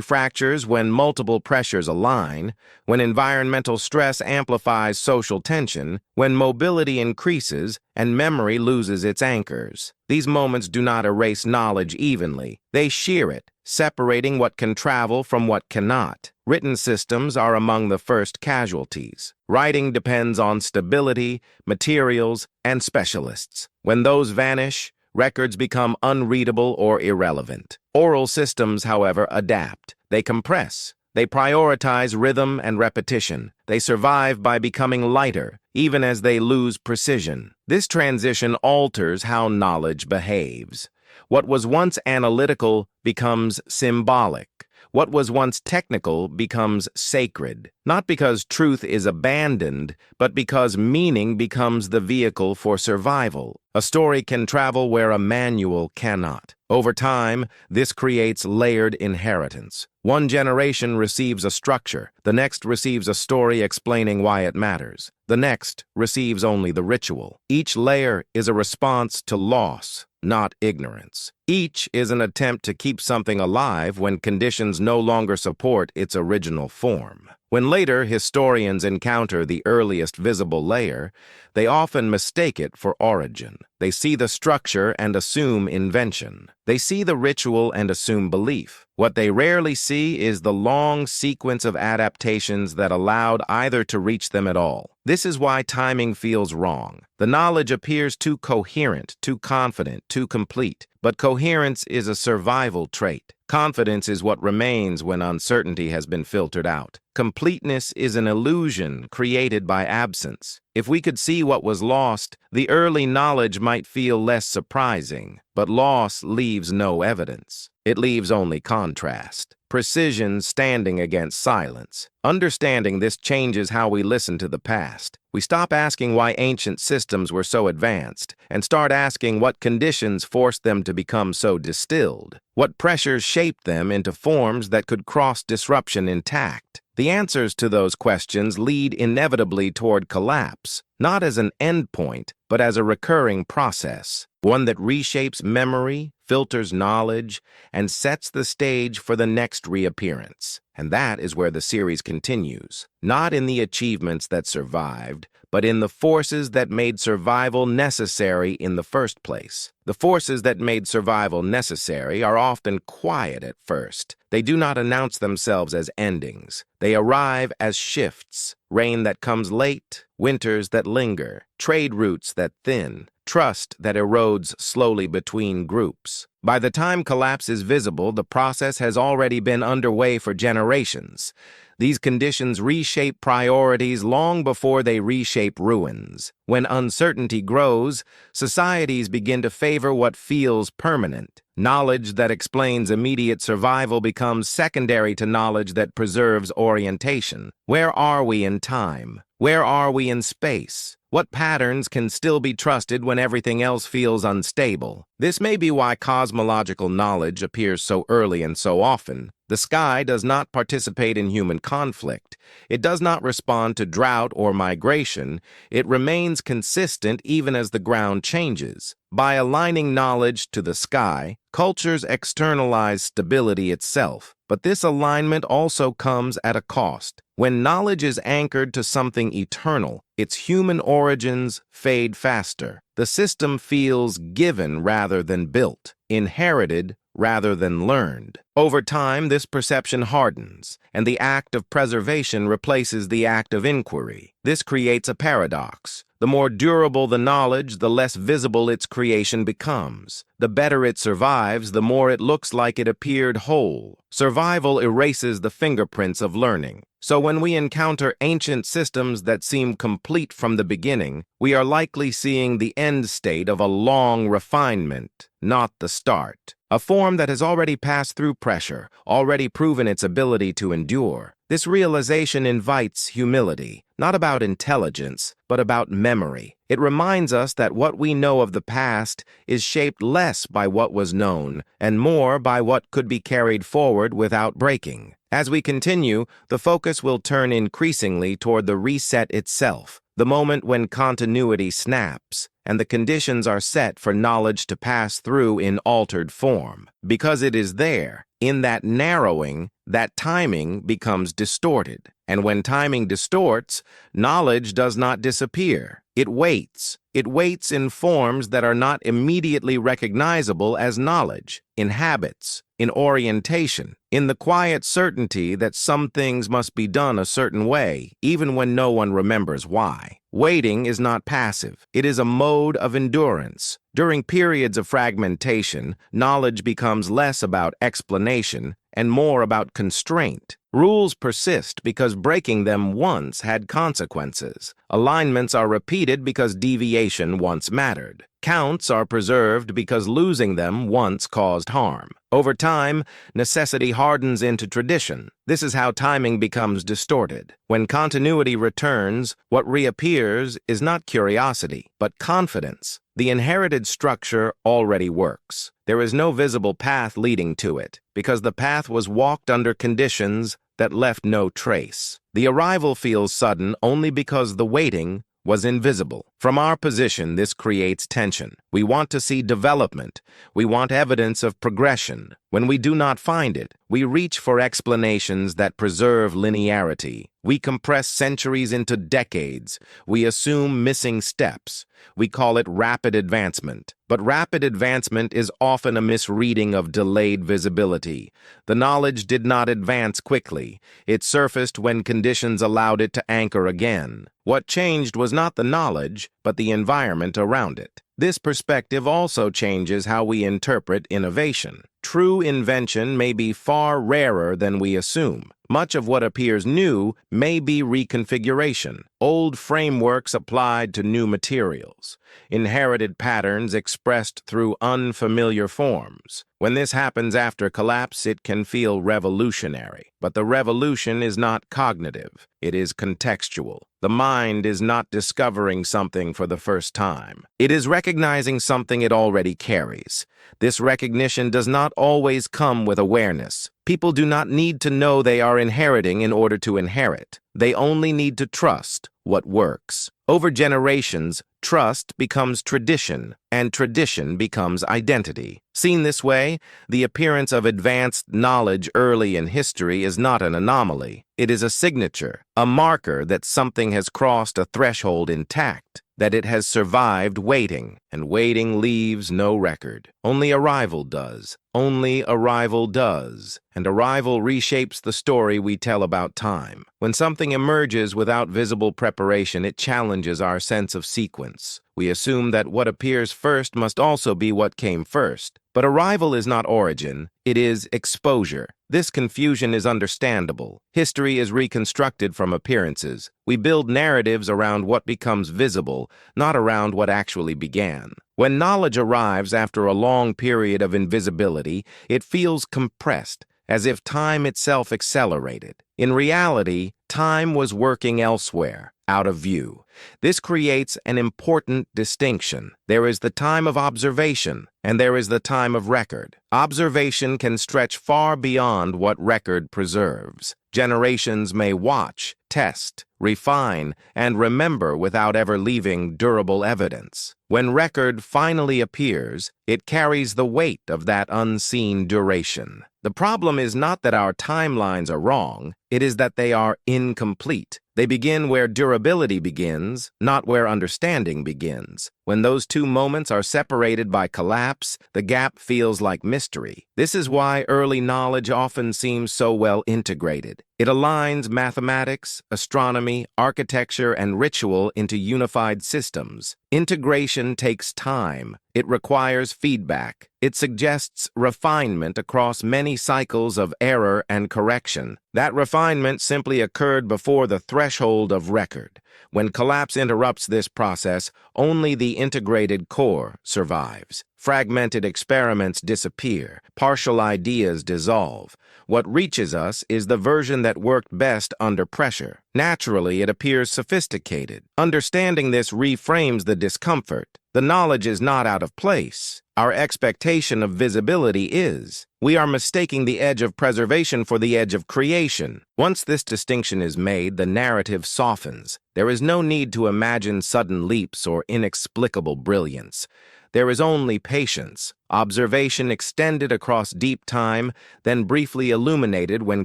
fractures when multiple pressures align, when environmental stress amplifies social tension, when mobility increases and memory loses its anchors. These moments do not erase knowledge evenly. They shear it, separating what can travel from what cannot. Written systems are among the first casualties. Writing depends on stability, materials, and specialists. When those vanish, records become unreadable or irrelevant. Oral systems, however, adapt. They compress. They prioritize rhythm and repetition. They survive by becoming lighter, even as they lose precision. This transition alters how knowledge behaves. What was once analytical becomes symbolic. What was once technical becomes sacred, not because truth is abandoned, but because meaning becomes the vehicle for survival. A story can travel where a manual cannot. Over time, this creates layered inheritance. One generation receives a structure, the next receives a story explaining why it matters. The next receives only the ritual. Each layer is a response to loss, not ignorance. Each is an attempt to keep something alive when conditions no longer support its original form. When later historians encounter the earliest visible layer, they often mistake it for origin. They see the structure and assume invention. They see the ritual and assume belief. What they rarely see is the long sequence of adaptations that allowed either to reach them at all. This is why timing feels wrong. The knowledge appears too coherent, too confident, too complete. But coherence is a survival trait. Confidence is what remains when uncertainty has been filtered out. Completeness is an illusion created by absence. If we could see what was lost, the early knowledge might feel less surprising. But loss leaves no evidence. It leaves only contrast. Precision standing against silence. Understanding this changes how we listen to the past. We stop asking why ancient systems were so advanced and start asking what conditions forced them to become so distilled. What pressures shaped them into forms that could cross disruption intact. The answers to those questions lead inevitably toward collapse, not as an endpoint, but as a recurring process, one that reshapes memory, filters knowledge, and sets the stage for the next reappearance. And that is where the series continues, not in the achievements that survived, but in the forces that made survival necessary in the first place. The forces that made survival necessary are often quiet at first. They do not announce themselves as endings. They arrive as shifts, rain that comes late, winters that linger, trade routes that thin, trust that erodes slowly between groups. By the time collapse is visible, the process has already been underway for generations. These conditions reshape priorities long before they reshape ruins. When uncertainty grows, societies begin to favor what feels permanent. Knowledge that explains immediate survival becomes secondary to knowledge that preserves orientation. Where are we in time? Where are we in space? What patterns can still be trusted when everything else feels unstable? This may be why cosmological knowledge appears so early and so often. The sky does not participate in human conflict. It does not respond to drought or migration. It remains consistent even as the ground changes. By aligning knowledge to the sky, cultures externalize stability itself. But this alignment also comes at a cost. When knowledge is anchored to something eternal, its human origins fade faster. The system feels given rather than built, inherited rather than learned. Over time, this perception hardens, and the act of preservation replaces the act of inquiry. This creates a paradox. The more durable the knowledge, the less visible its creation becomes. The better it survives, the more it looks like it appeared whole. Survival erases the fingerprints of learning. So when we encounter ancient systems that seem complete from the beginning, we are likely seeing the end state of a long refinement, not the start. A form that has already passed through pressure, already proven its ability to endure. This realization invites humility, not about intelligence, but about memory. It reminds us that what we know of the past is shaped less by what was known and more by what could be carried forward without breaking. As we continue, the focus will turn increasingly toward the reset itself, the moment when continuity snaps and the conditions are set for knowledge to pass through in altered form. Because it is there, in that narrowing, that timing becomes distorted. And when timing distorts, knowledge does not disappear. It waits. It waits in forms that are not immediately recognizable as knowledge, in habits, in orientation, in the quiet certainty that some things must be done a certain way, even when no one remembers why. Waiting is not passive. It is a mode of endurance. During periods of fragmentation, knowledge becomes less about explanation and more about constraint. Rules persist because breaking them once had consequences. Alignments are repeated because deviation once mattered. Counts are preserved because losing them once caused harm. Over time, necessity hardens into tradition. This is how timing becomes distorted. When continuity returns, what reappears is not curiosity, but confidence. The inherited structure already works. There is no visible path leading to it, because the path was walked under conditions that left no trace. The arrival feels sudden only because the waiting was invisible. From our position, this creates tension. We want to see development. We want evidence of progression. When we do not find it, we reach for explanations that preserve linearity. We compress centuries into decades. We assume missing steps. We call it rapid advancement. But rapid advancement is often a misreading of delayed visibility. The knowledge did not advance quickly. It surfaced when conditions allowed it to anchor again. What changed was not the knowledge, but the environment around it. This perspective also changes how we interpret innovation. True invention may be far rarer than we assume. Much of what appears new may be reconfiguration, old frameworks applied to new materials, inherited patterns expressed through unfamiliar forms. When this happens after collapse, it can feel revolutionary. But the revolution is not cognitive. It is contextual. The mind is not discovering something for the first time. It is recognizing something it already carries. This recognition does not always come with awareness. People do not need to know they are inheriting in order to inherit. They only need to trust what works. Over generations, trust becomes tradition, and tradition becomes identity. Seen this way, the appearance of advanced knowledge early in history is not an anomaly. It is a signature, a marker that something has crossed a threshold intact, that it has survived waiting, and waiting leaves no record. Only arrival does. Only arrival does. And arrival reshapes the story we tell about time. When something emerges without visible preparation, it challenges our sense of sequence. We assume that what appears first must also be what came first. But arrival is not origin, it is exposure. This confusion is understandable. History is reconstructed from appearances. We build narratives around what becomes visible, not around what actually began. When knowledge arrives after a long period of invisibility, it feels compressed, as if time itself accelerated. In reality, time was working elsewhere. out of view. This creates an important distinction. There is the time of observation, and there is the time of record. Observation can stretch far beyond what record preserves. Generations may watch, test, refine, and remember without ever leaving durable evidence. When record finally appears, it carries the weight of that unseen duration. The problem is not that our timelines are wrong, it is that they are incomplete. They begin where durability begins, not where understanding begins. When those two moments are separated by collapse, the gap feels like mystery. This is why early knowledge often seems so well integrated. It aligns mathematics, astronomy, architecture, and ritual into unified systems. Integration takes time. It requires feedback. It suggests refinement across many cycles of error and correction. That refinement simply occurred before the threshold of record. When collapse interrupts this process, only the integrated core survives. Fragmented experiments disappear. Partial ideas dissolve. What reaches us is the version that worked best under pressure. Naturally, it appears sophisticated. Understanding this reframes the discomfort. The knowledge is not out of place. Our expectation of visibility is. We are mistaking the edge of preservation for the edge of creation. Once this distinction is made, the narrative softens. There is no need to imagine sudden leaps or inexplicable brilliance. There is only patience, observation extended across deep time, then briefly illuminated when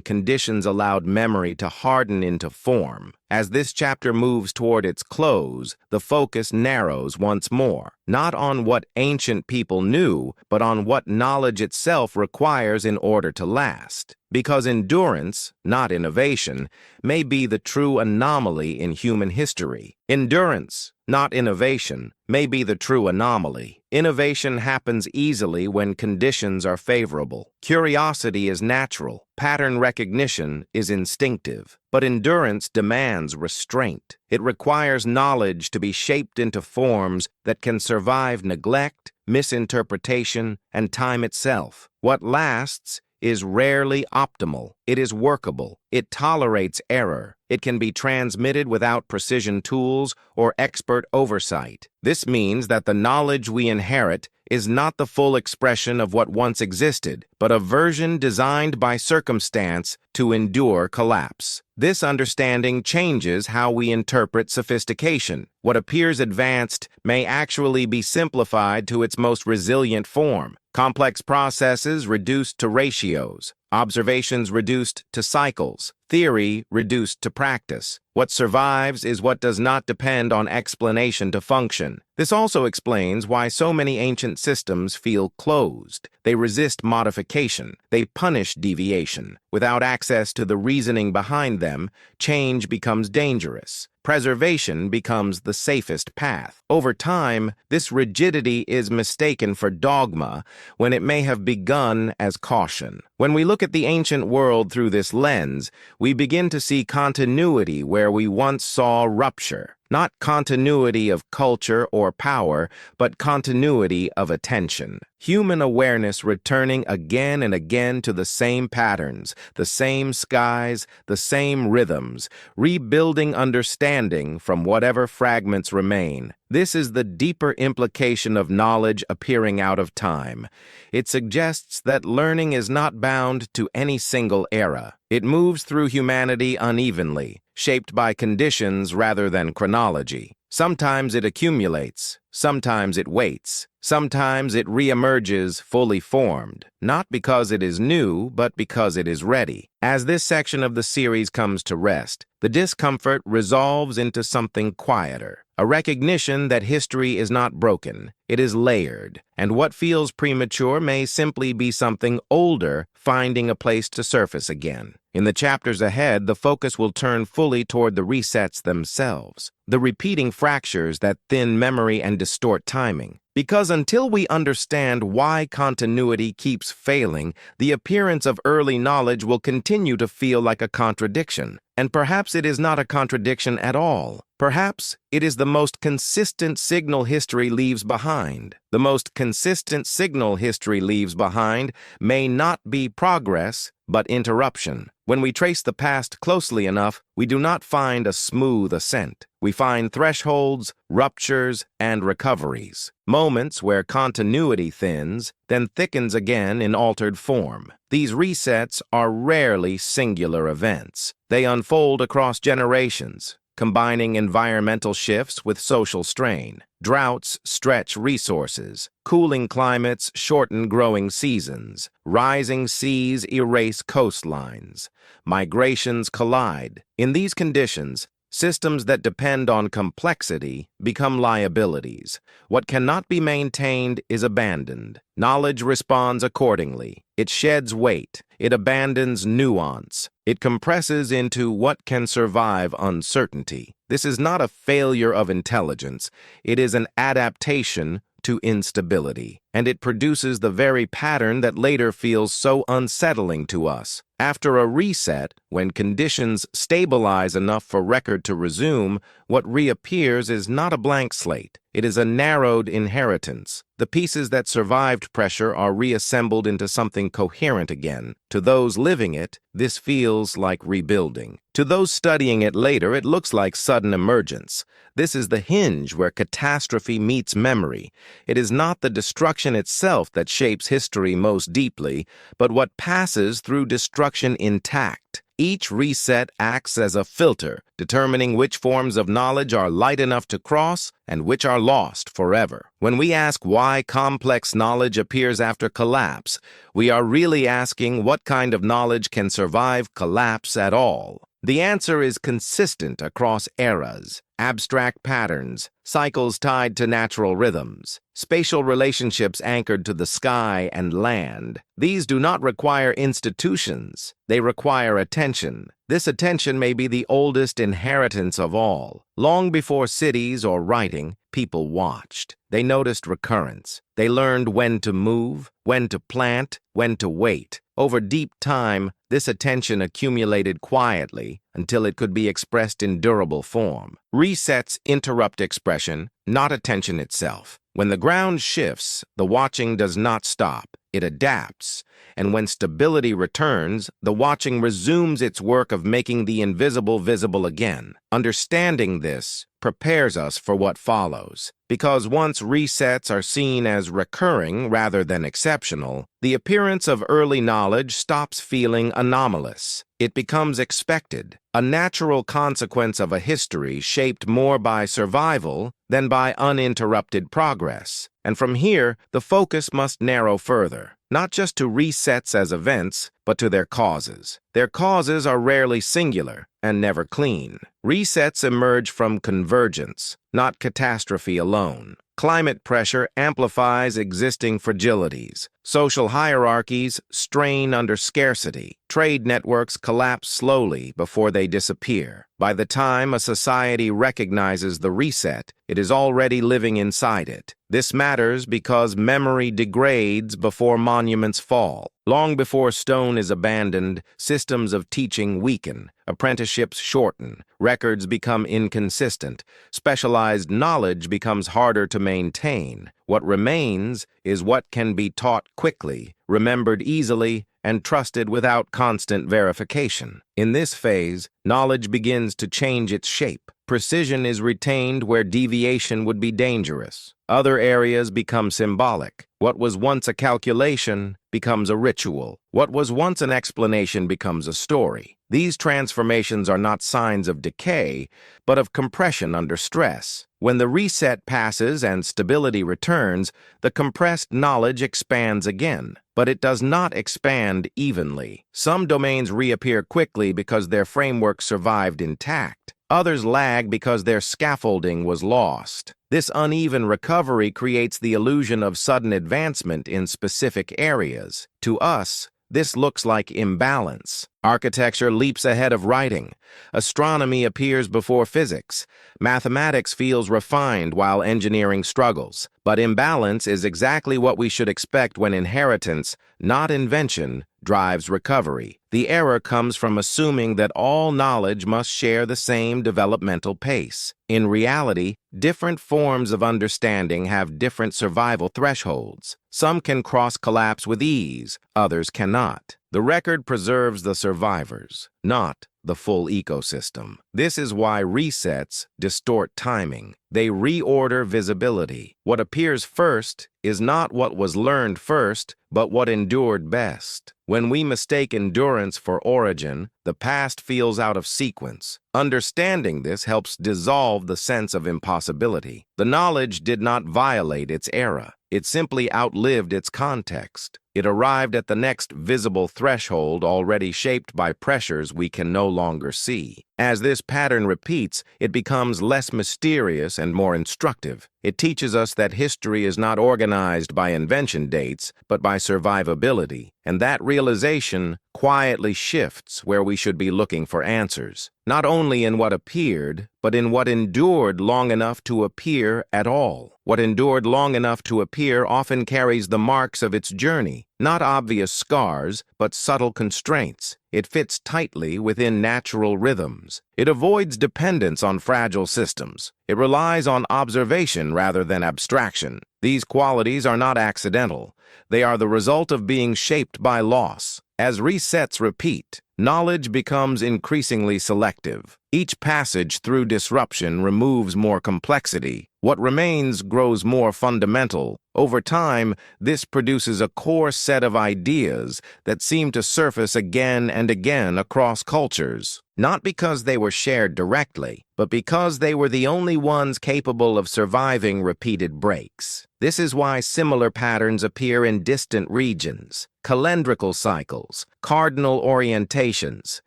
conditions allowed memory to harden into form. As this chapter moves toward its close, the focus narrows once more, not on what ancient people knew, but on what knowledge itself requires in order to last. Because endurance, not innovation, may be the true anomaly in human history. Endurance, not innovation, may be the true anomaly. Innovation happens easily when conditions are favorable. Curiosity is natural. Pattern recognition is instinctive. But endurance demands restraint. It requires knowledge to be shaped into forms that can survive neglect, misinterpretation, and time itself. What lasts is rarely optimal. It is workable. It tolerates error. It can be transmitted without precision tools or expert oversight. This means that the knowledge we inherit is not the full expression of what once existed, but a version designed by circumstance to endure collapse. This understanding changes how we interpret sophistication. What appears advanced may actually be simplified to its most resilient form. Complex processes reduced to ratios, observations reduced to cycles, theory reduced to practice. What survives is what does not depend on explanation to function. This also explains why so many ancient systems feel closed. They resist modification. They punish deviation. Without access to the reasoning behind them, change becomes dangerous. Preservation becomes the safest path. Over time, this rigidity is mistaken for dogma when it may have begun as caution. When we look at the ancient world through this lens, we begin to see continuity where we once saw rupture. Not continuity of culture or power, but continuity of attention. Human awareness returning again and again to the same patterns, the same skies, the same rhythms, rebuilding understanding from whatever fragments remain. This is the deeper implication of knowledge appearing out of time. It suggests that learning is not bound to any single era. It moves through humanity unevenly, shaped by conditions rather than chronology. Sometimes it accumulates, sometimes it waits, sometimes it reemerges fully formed, not because it is new, but because it is ready. As this section of the series comes to rest, the discomfort resolves into something quieter, a recognition that history is not broken, it is layered, and what feels premature may simply be something older finding a place to surface again. In the chapters ahead, the focus will turn fully toward the resets themselves, the repeating fractures that thin memory and distort timing. Because until we understand why continuity keeps failing, the appearance of early knowledge will continue to feel like a contradiction. And perhaps it is not a contradiction at all. Perhaps it is the most consistent signal history leaves behind. The most consistent signal history leaves behind may not be progress, but interruption. When we trace the past closely enough, we do not find a smooth ascent. We find thresholds, ruptures, and recoveries. Moments where continuity thins, then thickens again in altered form. These resets are rarely singular events. They unfold across generations, combining environmental shifts with social strain. Droughts stretch resources. Cooling climates shorten growing seasons. Rising seas erase coastlines. Migrations collide. In these conditions, systems that depend on complexity become liabilities. What cannot be maintained is abandoned. Knowledge responds accordingly. It sheds weight. It abandons nuance. It compresses into what can survive uncertainty. This is not a failure of intelligence. It is an adaptation to instability, and it produces the very pattern that later feels so unsettling to us. After a reset, when conditions stabilize enough for record to resume, what reappears is not a blank slate. It is a narrowed inheritance. The pieces that survived pressure are reassembled into something coherent again. To those living it, this feels like rebuilding. To those studying it later, it looks like sudden emergence. This is the hinge where catastrophe meets memory. It is not the destruction itself that shapes history most deeply, but what passes through destruction intact. Each reset acts as a filter, determining which forms of knowledge are light enough to cross and which are lost forever. When we ask why complex knowledge appears after collapse, we are really asking what kind of knowledge can survive collapse at all. The answer is consistent across eras, abstract patterns, cycles tied to natural rhythms, spatial relationships anchored to the sky and land. These do not require institutions. They require attention. This attention may be the oldest inheritance of all. Long before cities or writing, people watched. They noticed recurrence. They learned when to move, when to plant, when to wait. Over deep time, this attention accumulated quietly until it could be expressed in durable form. Resets interrupt expression, not attention itself. When the ground shifts, the watching does not stop. It adapts. And when stability returns, the watching resumes its work of making the invisible visible again. Understanding this prepares us for what follows. Because once resets are seen as recurring rather than exceptional, the appearance of early knowledge stops feeling anomalous. It becomes expected, a natural consequence of a history shaped more by survival than by uninterrupted progress. And from here, the focus must narrow further, not just to resets as events, but to their causes. Their causes are rarely singular and never clean. Resets emerge from convergence, not catastrophe alone. Climate pressure amplifies existing fragilities. Social hierarchies strain under scarcity. Trade networks collapse slowly before they disappear. By the time a society recognizes the reset, it is already living inside it. This matters because memory degrades before monuments fall. Long before stone is abandoned, systems of teaching weaken. Apprenticeships shorten. Records become inconsistent. Specialized knowledge becomes harder to maintain. What remains is what can be taught quickly, remembered easily, and trusted without constant verification. In this phase, knowledge begins to change its shape. Precision is retained where deviation would be dangerous. Other areas become symbolic. What was once a calculation becomes a ritual. What was once an explanation becomes a story. These transformations are not signs of decay, but of compression under stress. When the reset passes and stability returns, the compressed knowledge expands again. But it does not expand evenly. Some domains reappear quickly because their framework survived intact. Others lag because their scaffolding was lost. This uneven recovery creates the illusion of sudden advancement in specific areas. To us, this looks like imbalance. Architecture leaps ahead of writing. Astronomy appears before physics. Mathematics feels refined while engineering struggles. But imbalance is exactly what we should expect when inheritance, not invention, drives recovery. The error comes from assuming that all knowledge must share the same developmental pace. In reality, different forms of understanding have different survival thresholds. Some can cross-collapse with ease, others cannot. The record preserves the survivors, not the full ecosystem. This is why resets distort timing. They reorder visibility. What appears first is not what was learned first, but what endured best. When we mistake endurance for origin, the past feels out of sequence. Understanding this helps dissolve the sense of impossibility. The knowledge did not violate its era. It simply outlived its context. It arrived at the next visible threshold already shaped by pressures we can no longer see. As this pattern repeats, it becomes less mysterious and more instructive. It teaches us that history is not organized by invention dates, but by survivability, and that realization quietly shifts where we should be looking for answers, not only in what appeared, but in what endured long enough to appear at all. What endured long enough to appear often carries the marks of its journey, not obvious scars, but subtle constraints. It fits tightly within natural rhythms. It avoids dependence on fragile systems. It relies on observation rather than abstraction. These qualities are not accidental. They are the result of being shaped by loss. As resets repeat, knowledge becomes increasingly selective. Each passage through disruption removes more complexity. What remains grows more fundamental. Over time, this produces a core set of ideas that seem to surface again and again across cultures, not because they were shared directly, but because they were the only ones capable of surviving repeated breaks. This is why similar patterns appear in distant regions. Calendrical cycles, cardinal orientations,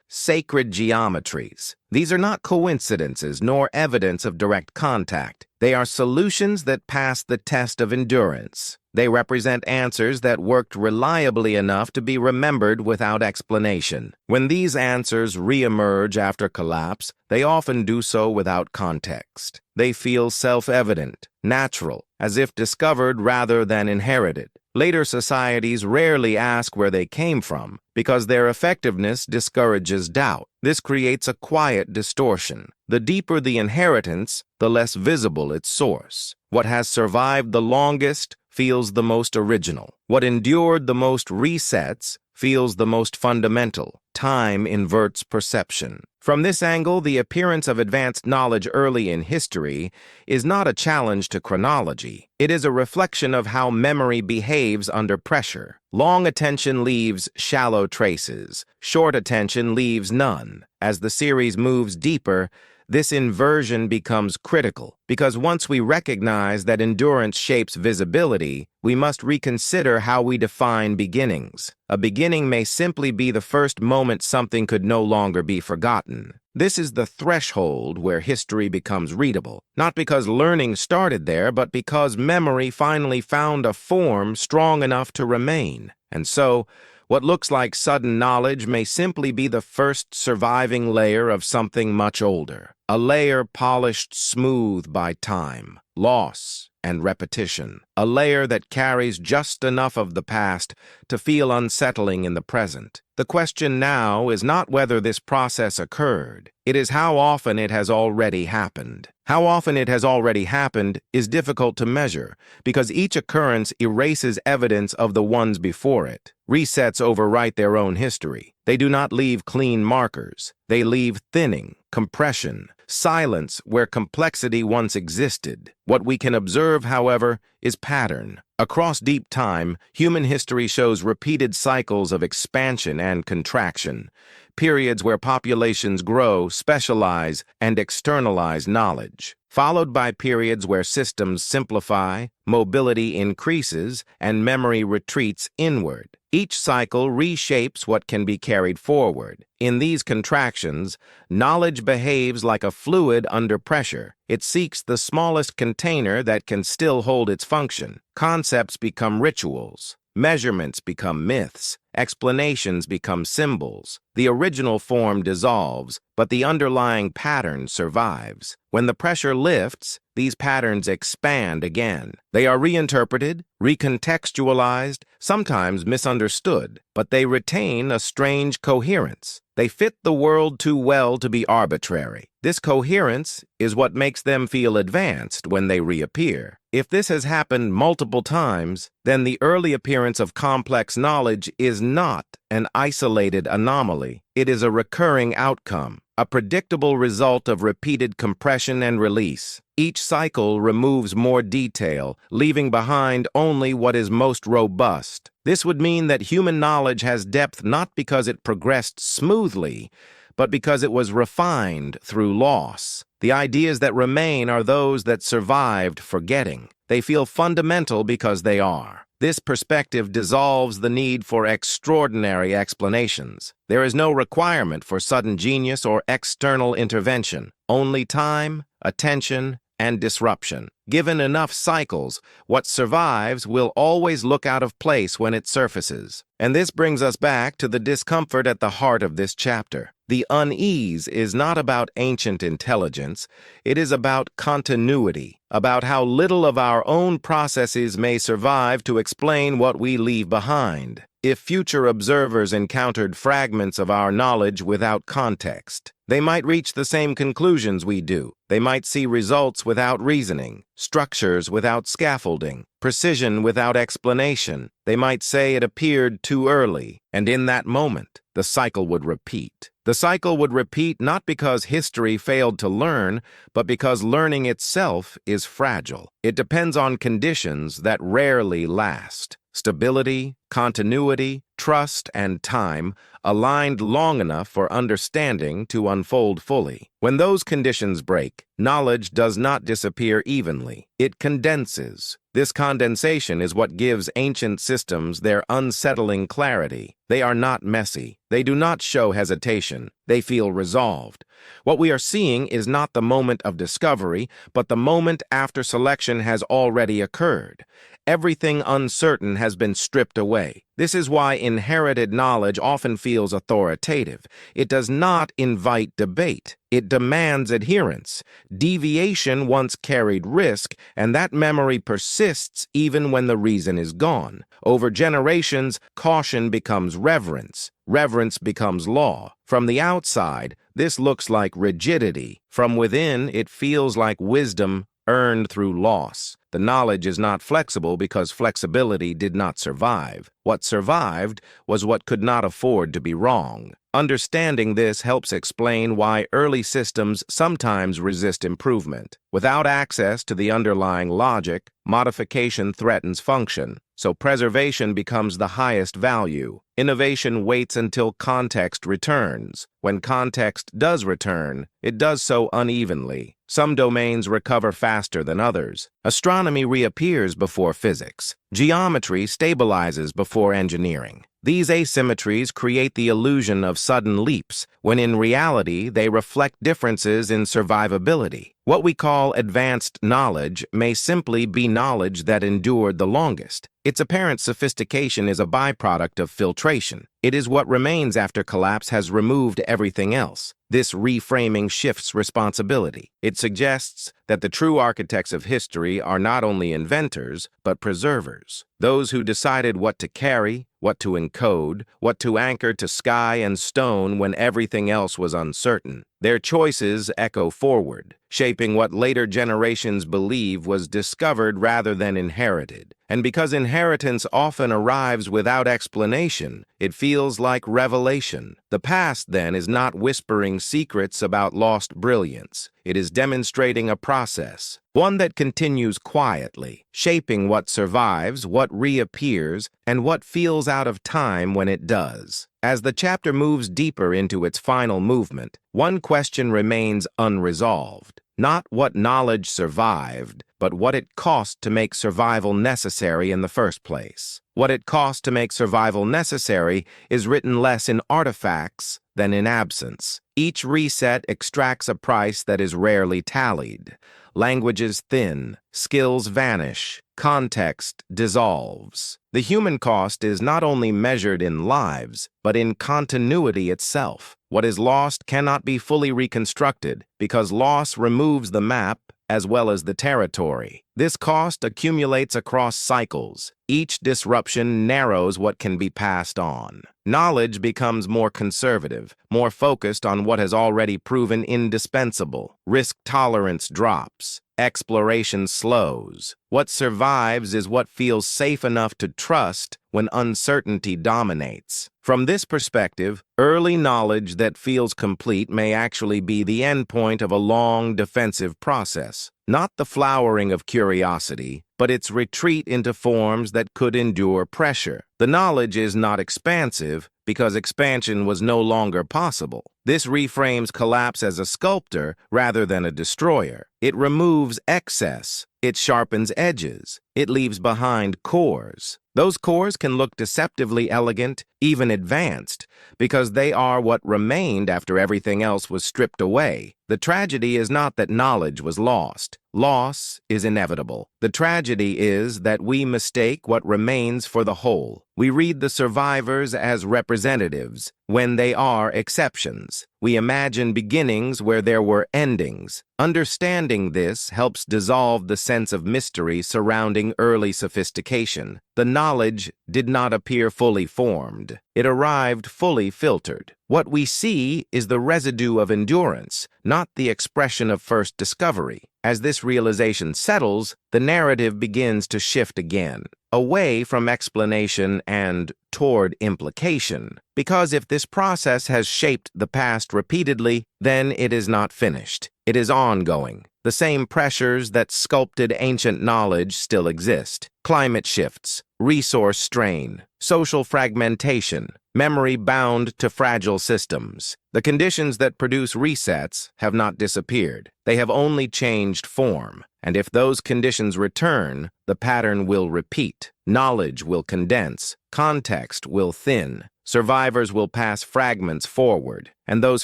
sacred geometries. These are not coincidences nor evidence of direct contact. They are solutions that pass the test of endurance. They represent answers that worked reliably enough to be remembered without explanation. When these answers re-emerge after collapse, they often do so without context. They feel self-evident, natural, as if discovered rather than inherited. Later societies rarely ask where they came from because their effectiveness discourages doubt. This creates a quiet distortion. The deeper the inheritance, the less visible its source. What has survived the longest feels the most original. What endured the most resets feels the most fundamental. Time inverts perception. From this angle, the appearance of advanced knowledge early in history is not a challenge to chronology. It is a reflection of how memory behaves under pressure. Long attention leaves shallow traces. Short attention leaves none. As the series moves deeper, this inversion becomes critical, because once we recognize that endurance shapes visibility, we must reconsider how we define beginnings. A beginning may simply be the first moment something could no longer be forgotten. This is the threshold where history becomes readable, not because learning started there, but because memory finally found a form strong enough to remain. And so, what looks like sudden knowledge may simply be the first surviving layer of something much older, a layer polished smooth by time, loss, and repetition, a layer that carries just enough of the past to feel unsettling in the present. The question now is not whether this process occurred, it is how often it has already happened. How often it has already happened is difficult to measure because each occurrence erases evidence of the ones before it. Resets overwrite their own history. They do not leave clean markers. They leave thinning, compression, silence where complexity once existed. What we can observe, however, is pattern. Across deep time, human history shows repeated cycles of expansion and contraction, periods where populations grow, specialize, and externalize knowledge, followed by periods where systems simplify, mobility increases, and memory retreats inward. Each cycle reshapes what can be carried forward. In these contractions, knowledge behaves like a fluid under pressure. It seeks the smallest container that can still hold its function. Concepts become rituals. Measurements become myths. Explanations become symbols. The original form dissolves, but the underlying pattern survives. When the pressure lifts, these patterns expand again. They are reinterpreted, recontextualized, sometimes misunderstood, but they retain a strange coherence. They fit the world too well to be arbitrary. This coherence is what makes them feel advanced when they reappear. If this has happened multiple times, then the early appearance of complex knowledge is not an isolated anomaly. It is a recurring outcome, a predictable result of repeated compression and release. Each cycle removes more detail, leaving behind only what is most robust. This would mean that human knowledge has depth not because it progressed smoothly, but because it was refined through loss. The ideas that remain are those that survived forgetting. They feel fundamental because they are. This perspective dissolves the need for extraordinary explanations. There is no requirement for sudden genius or external intervention, only time, attention, and disruption. Given enough cycles, what survives will always look out of place when it surfaces. And this brings us back to the discomfort at the heart of this chapter. The unease is not about ancient intelligence, it is about continuity, about how little of our own processes may survive to explain what we leave behind. If future observers encountered fragments of our knowledge without context, they might reach the same conclusions we do. They might see results without reasoning, structures without scaffolding, precision without explanation. They might say it appeared too early, and in that moment, the cycle would repeat. The cycle would repeat not because history failed to learn, but because learning itself is fragile. It depends on conditions that rarely last. Stability, continuity, trust, and time aligned long enough for understanding to unfold fully. When those conditions break, knowledge does not disappear evenly. It condenses. This condensation is what gives ancient systems their unsettling clarity. They are not messy. They do not show hesitation. They feel resolved. What we are seeing is not the moment of discovery, but the moment after selection has already occurred. Everything uncertain has been stripped away. This is why inherited knowledge often feels authoritative. It does not invite debate. It demands adherence. Deviation once carried risk, and that memory persists even when the reason is gone. Over generations, caution becomes reverence. Reverence becomes law. From the outside, this looks like rigidity. From within, it feels like wisdom earned through loss. The knowledge is not flexible because flexibility did not survive. What survived was what could not afford to be wrong. Understanding this helps explain why early systems sometimes resist improvement. Without access to the underlying logic, modification threatens function, so preservation becomes the highest value. Innovation waits until context returns. When context does return, it does so unevenly. Some domains recover faster than others. Astronomy reappears before physics. Geometry stabilizes before engineering. These asymmetries create the illusion of sudden leaps, when in reality they reflect differences in survivability. What we call advanced knowledge may simply be knowledge that endured the longest. Its apparent sophistication is a byproduct of filtration. It is what remains after collapse has removed everything else. This reframing shifts responsibility. It suggests that the true architects of history are not only inventors, but preservers. Those who decided what to carry, what to encode, what to anchor to sky and stone when everything else was uncertain. Their choices echo forward, shaping what later generations believe was discovered rather than inherited. And because inheritance often arrives without explanation, it feels like revelation. The past, then, is not whispering secrets about lost brilliance. It is demonstrating a process, one that continues quietly, shaping what survives, what reappears, and what feels out of time when it does. As the chapter moves deeper into its final movement, one question remains unresolved. Not what knowledge survived, but what it cost to make survival necessary in the first place. What it cost to make survival necessary is written less in artifacts than in absence. Each reset extracts a price that is rarely tallied. Languages thin, skills vanish, context dissolves. The human cost is not only measured in lives, but in continuity itself. What is lost cannot be fully reconstructed because loss removes the map as well as the territory. This cost accumulates across cycles. Each disruption narrows what can be passed on. Knowledge becomes more conservative, more focused on what has already proven indispensable. Risk tolerance drops. Exploration slows. What survives is what feels safe enough to trust when uncertainty dominates. From this perspective, early knowledge that feels complete may actually be the endpoint of a long defensive process. Not the flowering of curiosity, but its retreat into forms that could endure pressure. The knowledge is not expansive because expansion was no longer possible. This reframes collapse as a sculptor rather than a destroyer. It removes excess. It sharpens edges. It leaves behind cores. Those cores can look deceptively elegant, even advanced, because they are what remained after everything else was stripped away. The tragedy is not that knowledge was lost. Loss is inevitable. The tragedy is that we mistake what remains for the whole. We read the survivors as representatives when they are exceptions. We imagine beginnings where there were endings. Understanding this helps dissolve the sense of mystery surrounding early sophistication. The knowledge did not appear fully formed. It arrived fully filtered. What we see is the residue of endurance, not the expression of first discovery. As this realization settles, the narrative begins to shift again, away from explanation and toward implication. Because if this process has shaped the past repeatedly, then it is not finished. It is ongoing. The same pressures that sculpted ancient knowledge still exist. Climate shifts, resource strain, social fragmentation, memory bound to fragile systems. The conditions that produce resets have not disappeared. They have only changed form. And if those conditions return, the pattern will repeat. Knowledge will condense. Context will thin. Survivors will pass fragments forward, and those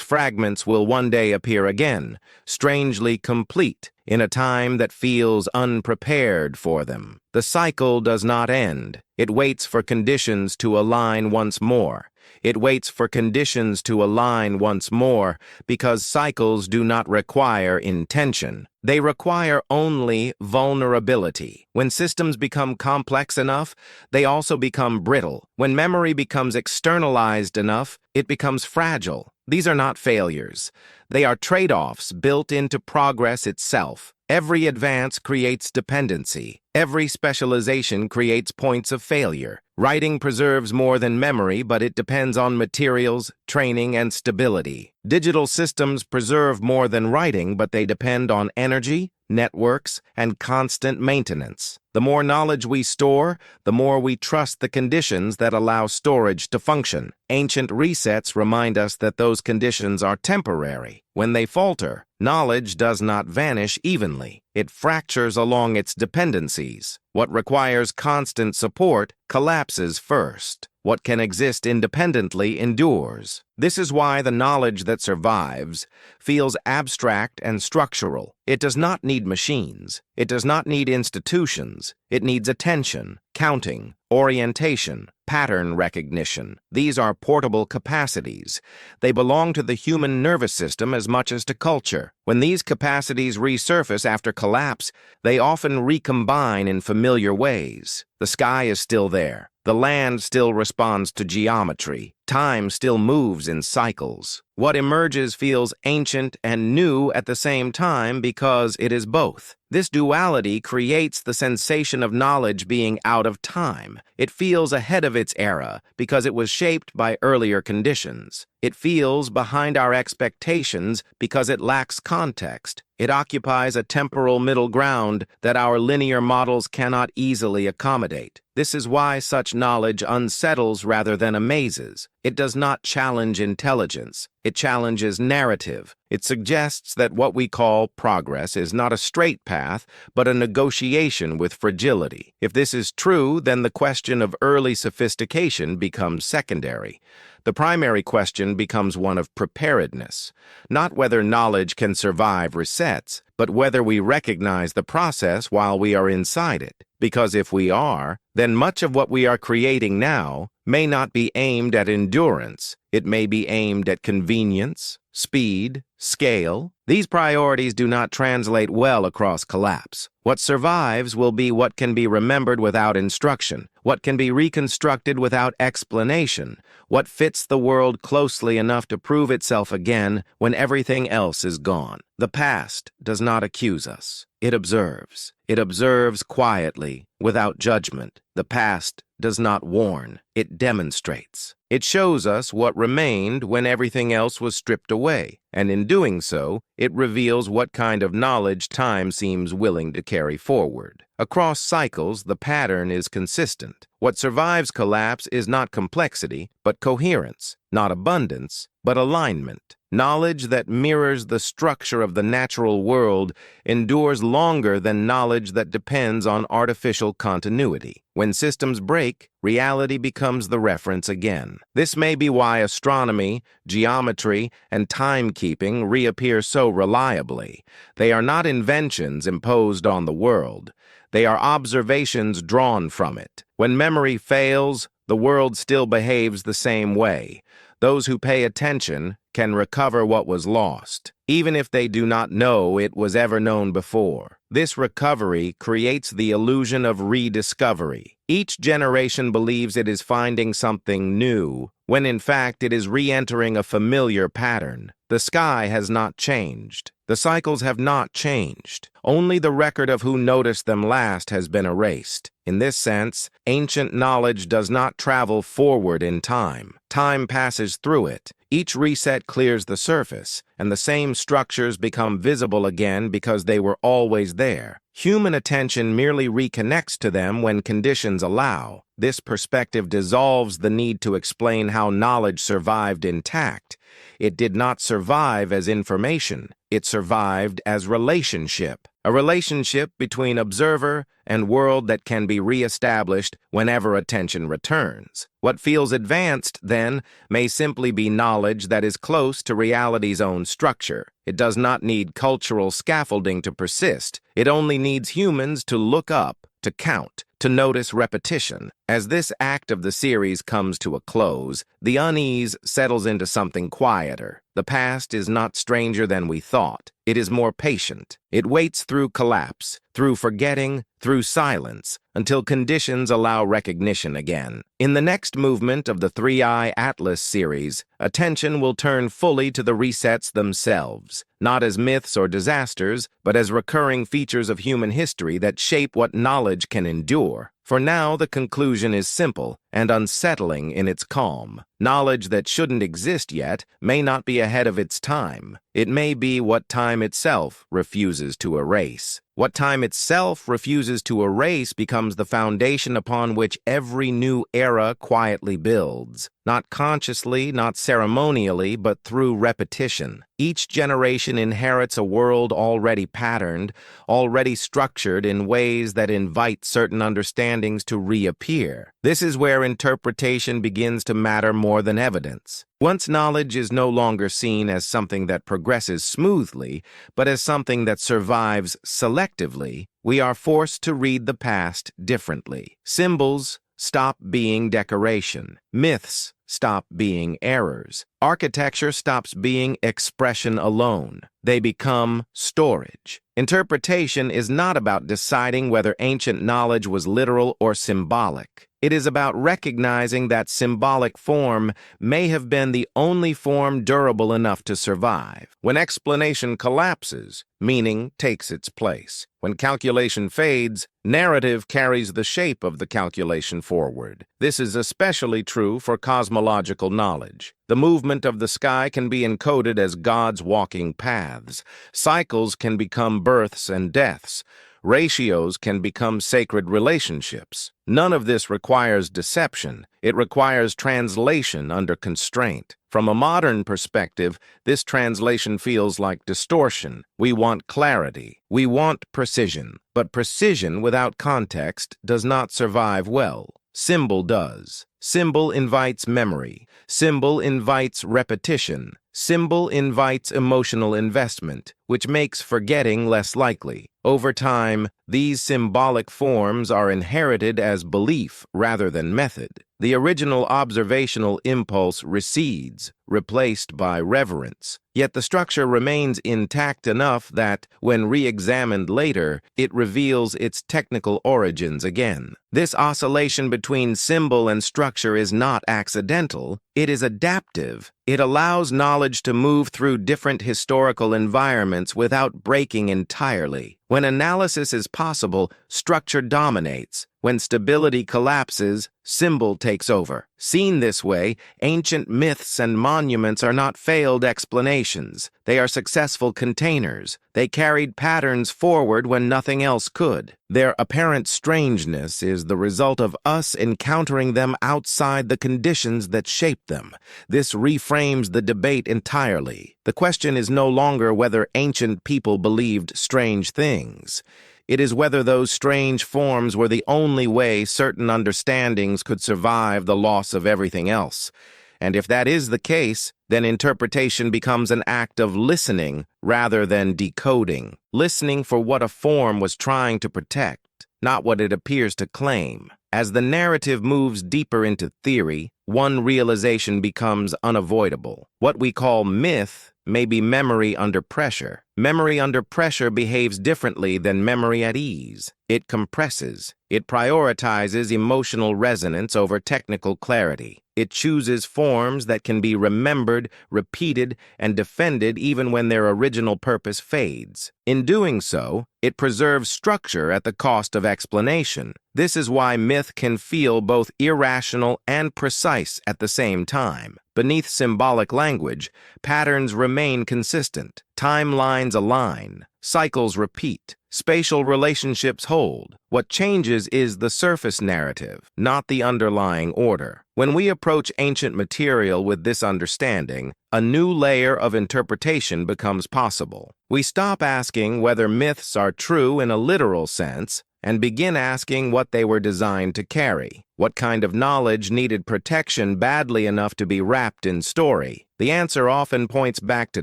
fragments will one day appear again, strangely complete, in a time that feels unprepared for them. The cycle does not end. It waits for conditions to align once more. It waits for conditions to align once more because cycles do not require intention. They require only vulnerability. When systems become complex enough, they also become brittle. When memory becomes externalized enough, it becomes fragile. These are not failures. They are trade-offs built into progress itself. Every advance creates dependency. Every specialization creates points of failure. Writing preserves more than memory, but it depends on materials, training, and stability. Digital systems preserve more than writing, but they depend on energy, networks, and constant maintenance. The more knowledge we store, the more we trust the conditions that allow storage to function. Ancient resets remind us that those conditions are temporary. When they falter, knowledge does not vanish evenly. It fractures along its dependencies. What requires constant support collapses first. What can exist independently endures. This is why the knowledge that survives feels abstract and structural. It does not need machines. It does not need institutions. It needs attention, counting, orientation, pattern recognition. These are portable capacities. They belong to the human nervous system as much as to culture. When these capacities resurface after collapse, they often recombine in familiar ways. The sky is still there. The land still responds to geometry. Time still moves in cycles. What emerges feels ancient and new at the same time because it is both. This duality creates the sensation of knowledge being out of time. It feels ahead of its era because it was shaped by earlier conditions. It feels behind our expectations because it lacks context. It occupies a temporal middle ground that our linear models cannot easily accommodate. This is why such knowledge unsettles rather than amazes. It does not challenge intelligence. It challenges narrative. It suggests that what we call progress is not a straight path, but a negotiation with fragility. If this is true, then the question of early sophistication becomes secondary. The primary question becomes one of preparedness, not whether knowledge can survive resets, but whether we recognize the process while we are inside it. Because if we are, then much of what we are creating now may not be aimed at endurance. It may be aimed at convenience, speed, scale, These priorities do not translate well across collapse. What survives will be what can be remembered without instruction, what can be reconstructed without explanation, what fits the world closely enough to prove itself again when everything else is gone. The past does not accuse us. It observes. It observes quietly, without judgment. The past does not warn. It demonstrates. It shows us what remained when everything else was stripped away, and in doing so, it reveals what kind of knowledge time seems willing to carry forward. Across cycles, the pattern is consistent. What survives collapse is not complexity, but coherence, not abundance, but alignment. Knowledge that mirrors the structure of the natural world endures longer than knowledge that depends on artificial continuity. When systems break, reality becomes the reference again. This may be why astronomy, geometry, and timekeeping reappear so reliably. They are not inventions imposed on the world. They are observations drawn from it. When memory fails, the world still behaves the same way. Those who pay attention can recover what was lost, even if they do not know it was ever known before. This recovery creates the illusion of rediscovery. Each generation believes it is finding something new, when in fact it is re-entering a familiar pattern. The sky has not changed. The cycles have not changed. Only the record of who noticed them last has been erased. In this sense, ancient knowledge does not travel forward in time. Time passes through it. Each reset clears the surface, and the same structures become visible again because they were always there. Human attention merely reconnects to them when conditions allow. This perspective dissolves the need to explain how knowledge survived intact. It did not survive as information. It survived as relationship. A relationship between observer and world that can be re-established whenever attention returns. What feels advanced, then, may simply be knowledge that is close to reality's own structure. It does not need cultural scaffolding to persist. It only needs humans to look up, to count, to notice repetition. As this act of the series comes to a close, the unease settles into something quieter. The past is not stranger than we thought. It is more patient. It waits through collapse, through forgetting, through silence, until conditions allow recognition again. In the next movement of the 3i Atlas series, attention will turn fully to the resets themselves, not as myths or disasters, but as recurring features of human history that shape what knowledge can endure. For now, the conclusion is simple and unsettling in its calm. Knowledge that shouldn't exist yet may not be ahead of its time. It may be what time itself refuses to erase. What time itself refuses to erase becomes the foundation upon which every new era quietly builds. Not consciously, not ceremonially, but through repetition. Each generation inherits a world already patterned, already structured in ways that invite certain understandings to reappear. This is where interpretation begins to matter more than evidence. Once knowledge is no longer seen as something that progresses smoothly, but as something that survives selectively, we are forced to read the past differently. Symbols stop being decoration. Myths stop being errors. Architecture stops being expression alone. They become storage. Interpretation is not about deciding whether ancient knowledge was literal or symbolic. It is about recognizing that symbolic form may have been the only form durable enough to survive. When explanation collapses, meaning takes its place. When calculation fades, narrative carries the shape of the calculation forward. This is especially true for cosmological knowledge. The movement of the sky can be encoded as God's walking paths. Cycles can become births and deaths. Ratios can become sacred relationships. None of this requires deception. It requires translation under constraint. From a modern perspective, this translation feels like distortion. We want clarity. We want precision. But precision without context does not survive well. Symbol does. Symbol invites memory. Symbol invites repetition. Symbol invites emotional investment, which makes forgetting less likely. Over time, these symbolic forms are inherited as belief rather than method. The original observational impulse recedes, replaced by reverence. Yet the structure remains intact enough that, when re-examined later, it reveals its technical origins again. This oscillation between symbol and structure is not accidental, it is adaptive. It allows knowledge to move through different historical environments without breaking entirely. When analysis is possible, structure dominates. When stability collapses, symbol takes over. Seen this way, ancient myths and monuments are not failed explanations. They are successful containers. They carried patterns forward when nothing else could. Their apparent strangeness is the result of us encountering them outside the conditions that shaped them. This reframes the debate entirely. The question is no longer whether ancient people believed strange things. It is whether those strange forms were the only way certain understandings could survive the loss of everything else. And if that is the case, then interpretation becomes an act of listening rather than decoding. Listening for what a form was trying to protect, not what it appears to claim. As the narrative moves deeper into theory, one realization becomes unavoidable. What we call myth may be memory under pressure. Memory under pressure behaves differently than memory at ease. It compresses. It prioritizes emotional resonance over technical clarity. It chooses forms that can be remembered, repeated, and defended even when their original purpose fades. In doing so, it preserves structure at the cost of explanation. This is why myth can feel both irrational and precise at the same time. Beneath symbolic language, patterns remain consistent. Timelines align. Cycles repeat. Spatial relationships hold. What changes is the surface narrative, not the underlying order. When we approach ancient material with this understanding, a new layer of interpretation becomes possible. We stop asking whether myths are true in a literal sense and begin asking what they were designed to carry. What kind of knowledge needed protection badly enough to be wrapped in story? The answer often points back to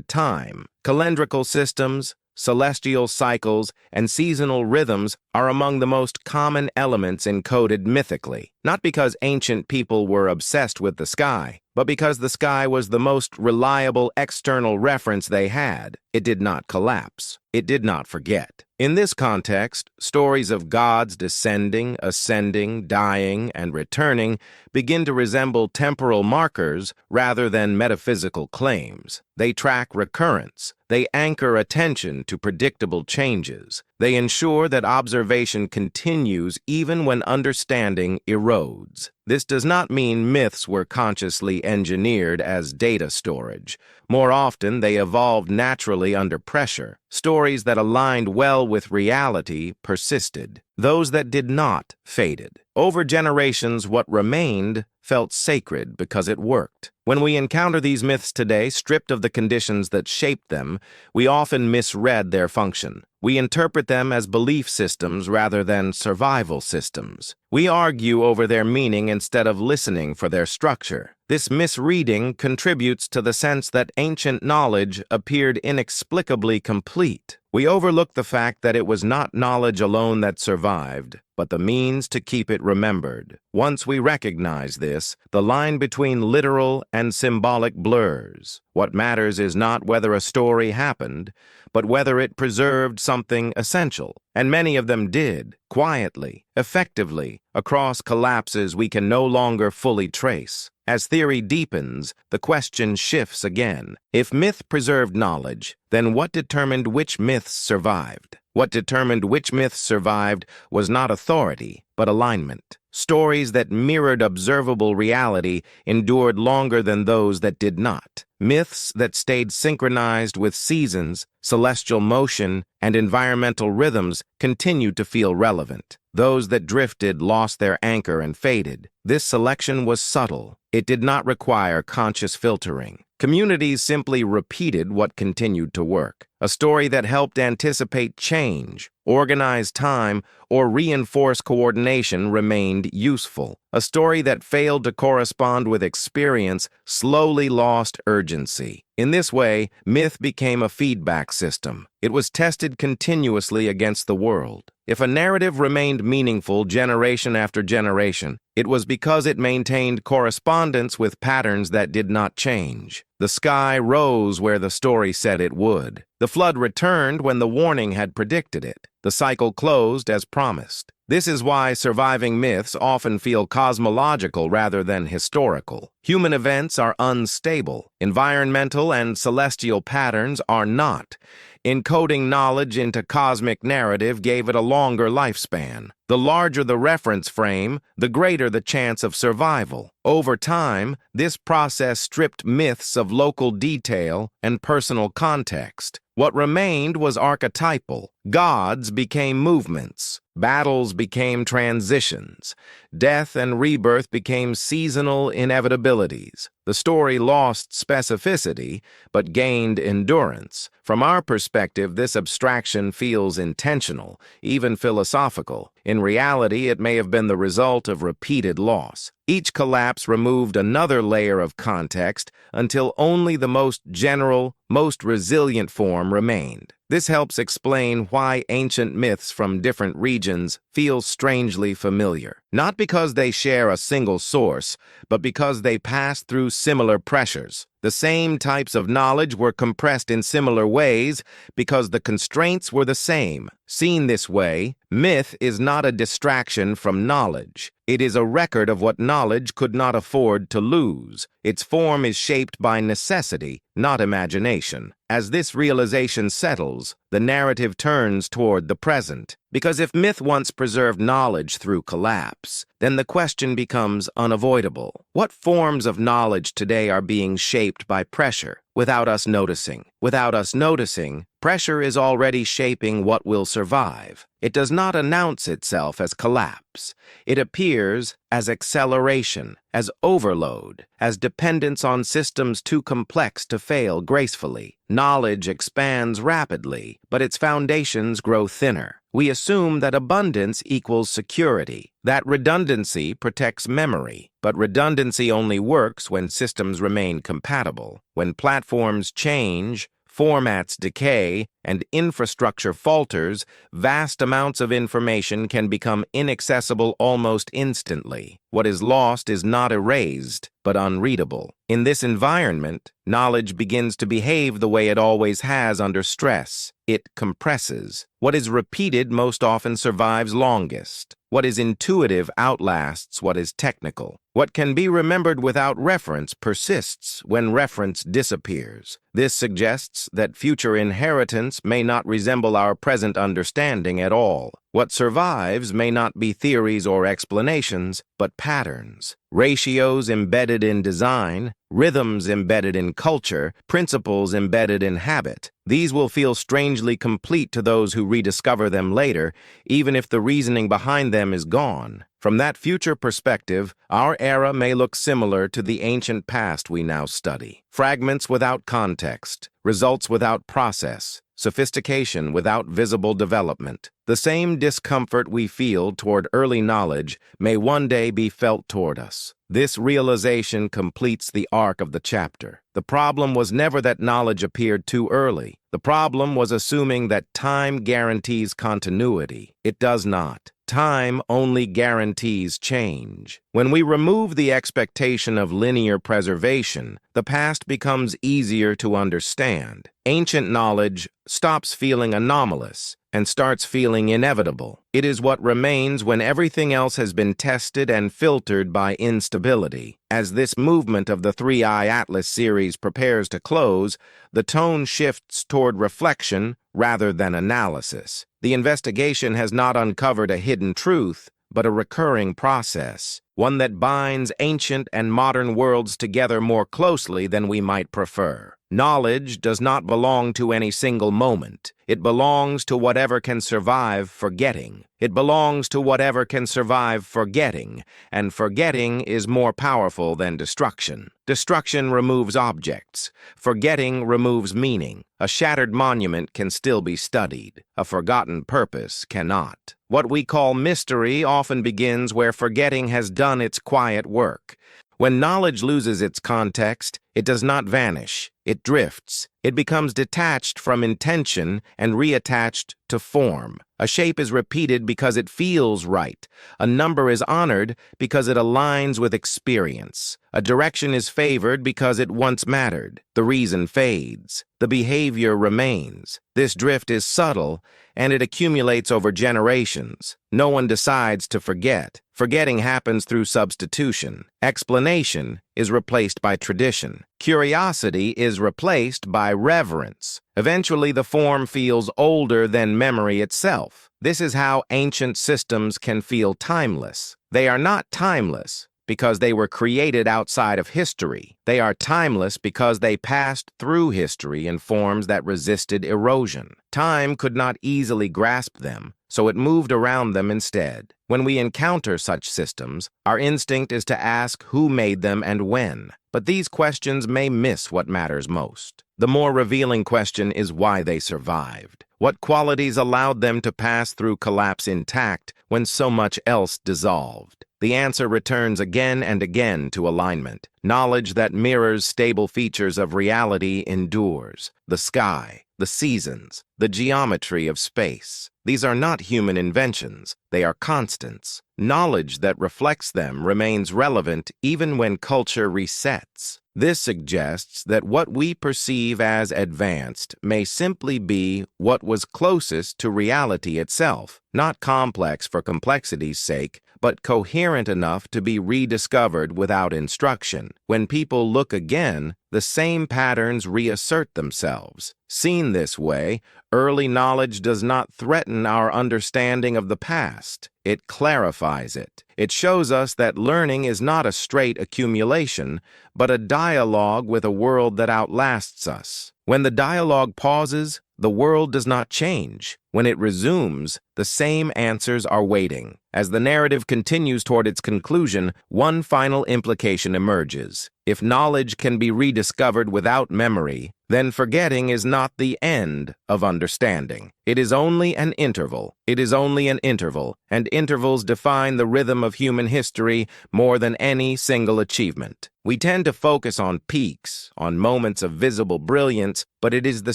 time. Calendrical systems, celestial cycles, and seasonal rhythms are among the most common elements encoded mythically, not because ancient people were obsessed with the sky, but because the sky was the most reliable external reference they had. It did not collapse. It did not forget. In this context, stories of gods descending, ascending, dying, and returning begin to resemble temporal markers rather than metaphysical claims. They track recurrence. They anchor attention to predictable changes. They ensure that observation continues even when understanding erodes. This does not mean myths were consciously engineered as data storage. More often, they evolved naturally under pressure. Stories that aligned well with reality persisted. Those that did not faded. Over generations, what remained felt sacred because it worked. When we encounter these myths today, stripped of the conditions that shaped them, we often misread their function. We interpret them as belief systems rather than survival systems. We argue over their meaning instead of listening for their structure. This misreading contributes to the sense that ancient knowledge appeared inexplicably complete. We overlook the fact that it was not knowledge alone that survived, but the means to keep it remembered. Once we recognize this, the line between literal and symbolic blurs. What matters is not whether a story happened, but whether it preserved something essential. And many of them did, quietly, effectively, across collapses we can no longer fully trace. As theory deepens, the question shifts again. If myth preserved knowledge, then what determined which myths survived? What determined which myths survived was not authority, but alignment. Stories that mirrored observable reality endured longer than those that did not. Myths that stayed synchronized with seasons, celestial motion, and environmental rhythms continued to feel relevant. Those that drifted lost their anchor and faded. This selection was subtle. It did not require conscious filtering. Communities simply repeated what continued to work. A story that helped anticipate change, organize time, or reinforce coordination remained useful. A story that failed to correspond with experience slowly lost urgency. In this way, myth became a feedback system. It was tested continuously against the world. If a narrative remained meaningful generation after generation, it was because it maintained correspondence with patterns that did not change. The sky rose where the story said it would. The flood returned when the warning had predicted it. The cycle closed as promised. This is why surviving myths often feel cosmological rather than historical. Human events are unstable. Environmental and celestial patterns are not. Encoding knowledge into cosmic narrative gave it a longer lifespan. The larger the reference frame, the greater the chance of survival. Over time, this process stripped myths of local detail and personal context. What remained was archetypal. Gods became movements. Battles became transitions. Death and rebirth became seasonal inevitabilities. The story lost specificity, but gained endurance. From our perspective, this abstraction feels intentional, even philosophical. In reality, it may have been the result of repeated loss. Each collapse removed another layer of context until only the most general, most resilient form remained. This helps explain why ancient myths from different regions feel strangely familiar. Not because they share a single source, but because they pass through similar pressures. The same types of knowledge were compressed in similar ways because the constraints were the same. Seen this way, myth is not a distraction from knowledge. It is a record of what knowledge could not afford to lose. Its form is shaped by necessity, not imagination. As this realization settles, the narrative turns toward the present. Because if myth once preserved knowledge through collapse, then the question becomes unavoidable. What forms of knowledge today are being shaped by pressure without us noticing? Without us noticing, pressure is already shaping what will survive. It does not announce itself as collapse. It appears as acceleration, as overload, as dependence on systems too complex to fail gracefully. Knowledge expands rapidly, but its foundations grow thinner. We assume that abundance equals security, that redundancy protects memory. But redundancy only works when systems remain compatible. When platforms change, formats decay, and infrastructure falters, vast amounts of information can become inaccessible almost instantly. What is lost is not erased, but unreadable. In this environment, knowledge begins to behave the way it always has under stress. It compresses. What is repeated most often survives longest. What is intuitive outlasts what is technical. What can be remembered without reference persists when reference disappears. This suggests that future inheritance may not resemble our present understanding at all. What survives may not be theories or explanations, but patterns. Ratios embedded in design, rhythms embedded in culture, principles embedded in habit. These will feel strangely complete to those who rediscover them later, even if the reasoning behind them is gone. From that future perspective, our era may look similar to the ancient past we now study. Fragments without context, results without process, sophistication without visible development. The same discomfort we feel toward early knowledge may one day be felt toward us. This realization completes the arc of the chapter. The problem was never that knowledge appeared too early. The problem was assuming that time guarantees continuity. It does not. Time only guarantees change. When we remove the expectation of linear preservation, the past becomes easier to understand. Ancient knowledge stops feeling anomalous and starts feeling inevitable. It is what remains when everything else has been tested and filtered by instability. As this movement of the 3i Atlas series prepares to close, the tone shifts toward reflection rather than analysis. The investigation has not uncovered a hidden truth, but a recurring process, one that binds ancient and modern worlds together more closely than we might prefer. Knowledge does not belong to any single moment. It belongs to whatever can survive forgetting. It belongs to whatever can survive forgetting, and forgetting is more powerful than destruction. Destruction removes objects. Forgetting removes meaning. A shattered monument can still be studied. A forgotten purpose cannot. What we call mystery often begins where forgetting has done its quiet work. When knowledge loses its context, it does not vanish. It drifts. It becomes detached from intention and reattached to form. A shape is repeated because it feels right. A number is honored because it aligns with experience. A direction is favored because it once mattered. The reason fades. The behavior remains. This drift is subtle, and it accumulates over generations. No one decides to forget. Forgetting happens through substitution. Explanation is replaced by tradition. Curiosity is replaced by reverence. Eventually, the form feels older than memory itself. This is how ancient systems can feel timeless. They are not timeless because they were created outside of history. They are timeless because they passed through history in forms that resisted erosion. Time could not easily grasp them, so it moved around them instead. When we encounter such systems, our instinct is to ask who made them and when. But these questions may miss what matters most. The more revealing question is why they survived. What qualities allowed them to pass through collapse intact when so much else dissolved? The answer returns again and again to alignment. Knowledge that mirrors stable features of reality endures. The sky, the seasons, the geometry of space. These are not human inventions. They are constants. Knowledge that reflects them remains relevant even when culture resets. This suggests that what we perceive as advanced may simply be what was closest to reality itself, not complex for complexity's sake, but coherent enough to be rediscovered without instruction. When people look again, the same patterns reassert themselves. Seen this way, early knowledge does not threaten our understanding of the past. It clarifies it. It shows us that learning is not a straight accumulation, but a dialogue with a world that outlasts us. When the dialogue pauses, the world does not change. When it resumes, the same answers are waiting. As the narrative continues toward its conclusion, one final implication emerges. If knowledge can be rediscovered without memory, then forgetting is not the end of understanding. It is only an interval. It is only an interval, and intervals define the rhythm of human history more than any single achievement. We tend to focus on peaks, on moments of visible brilliance, but it is the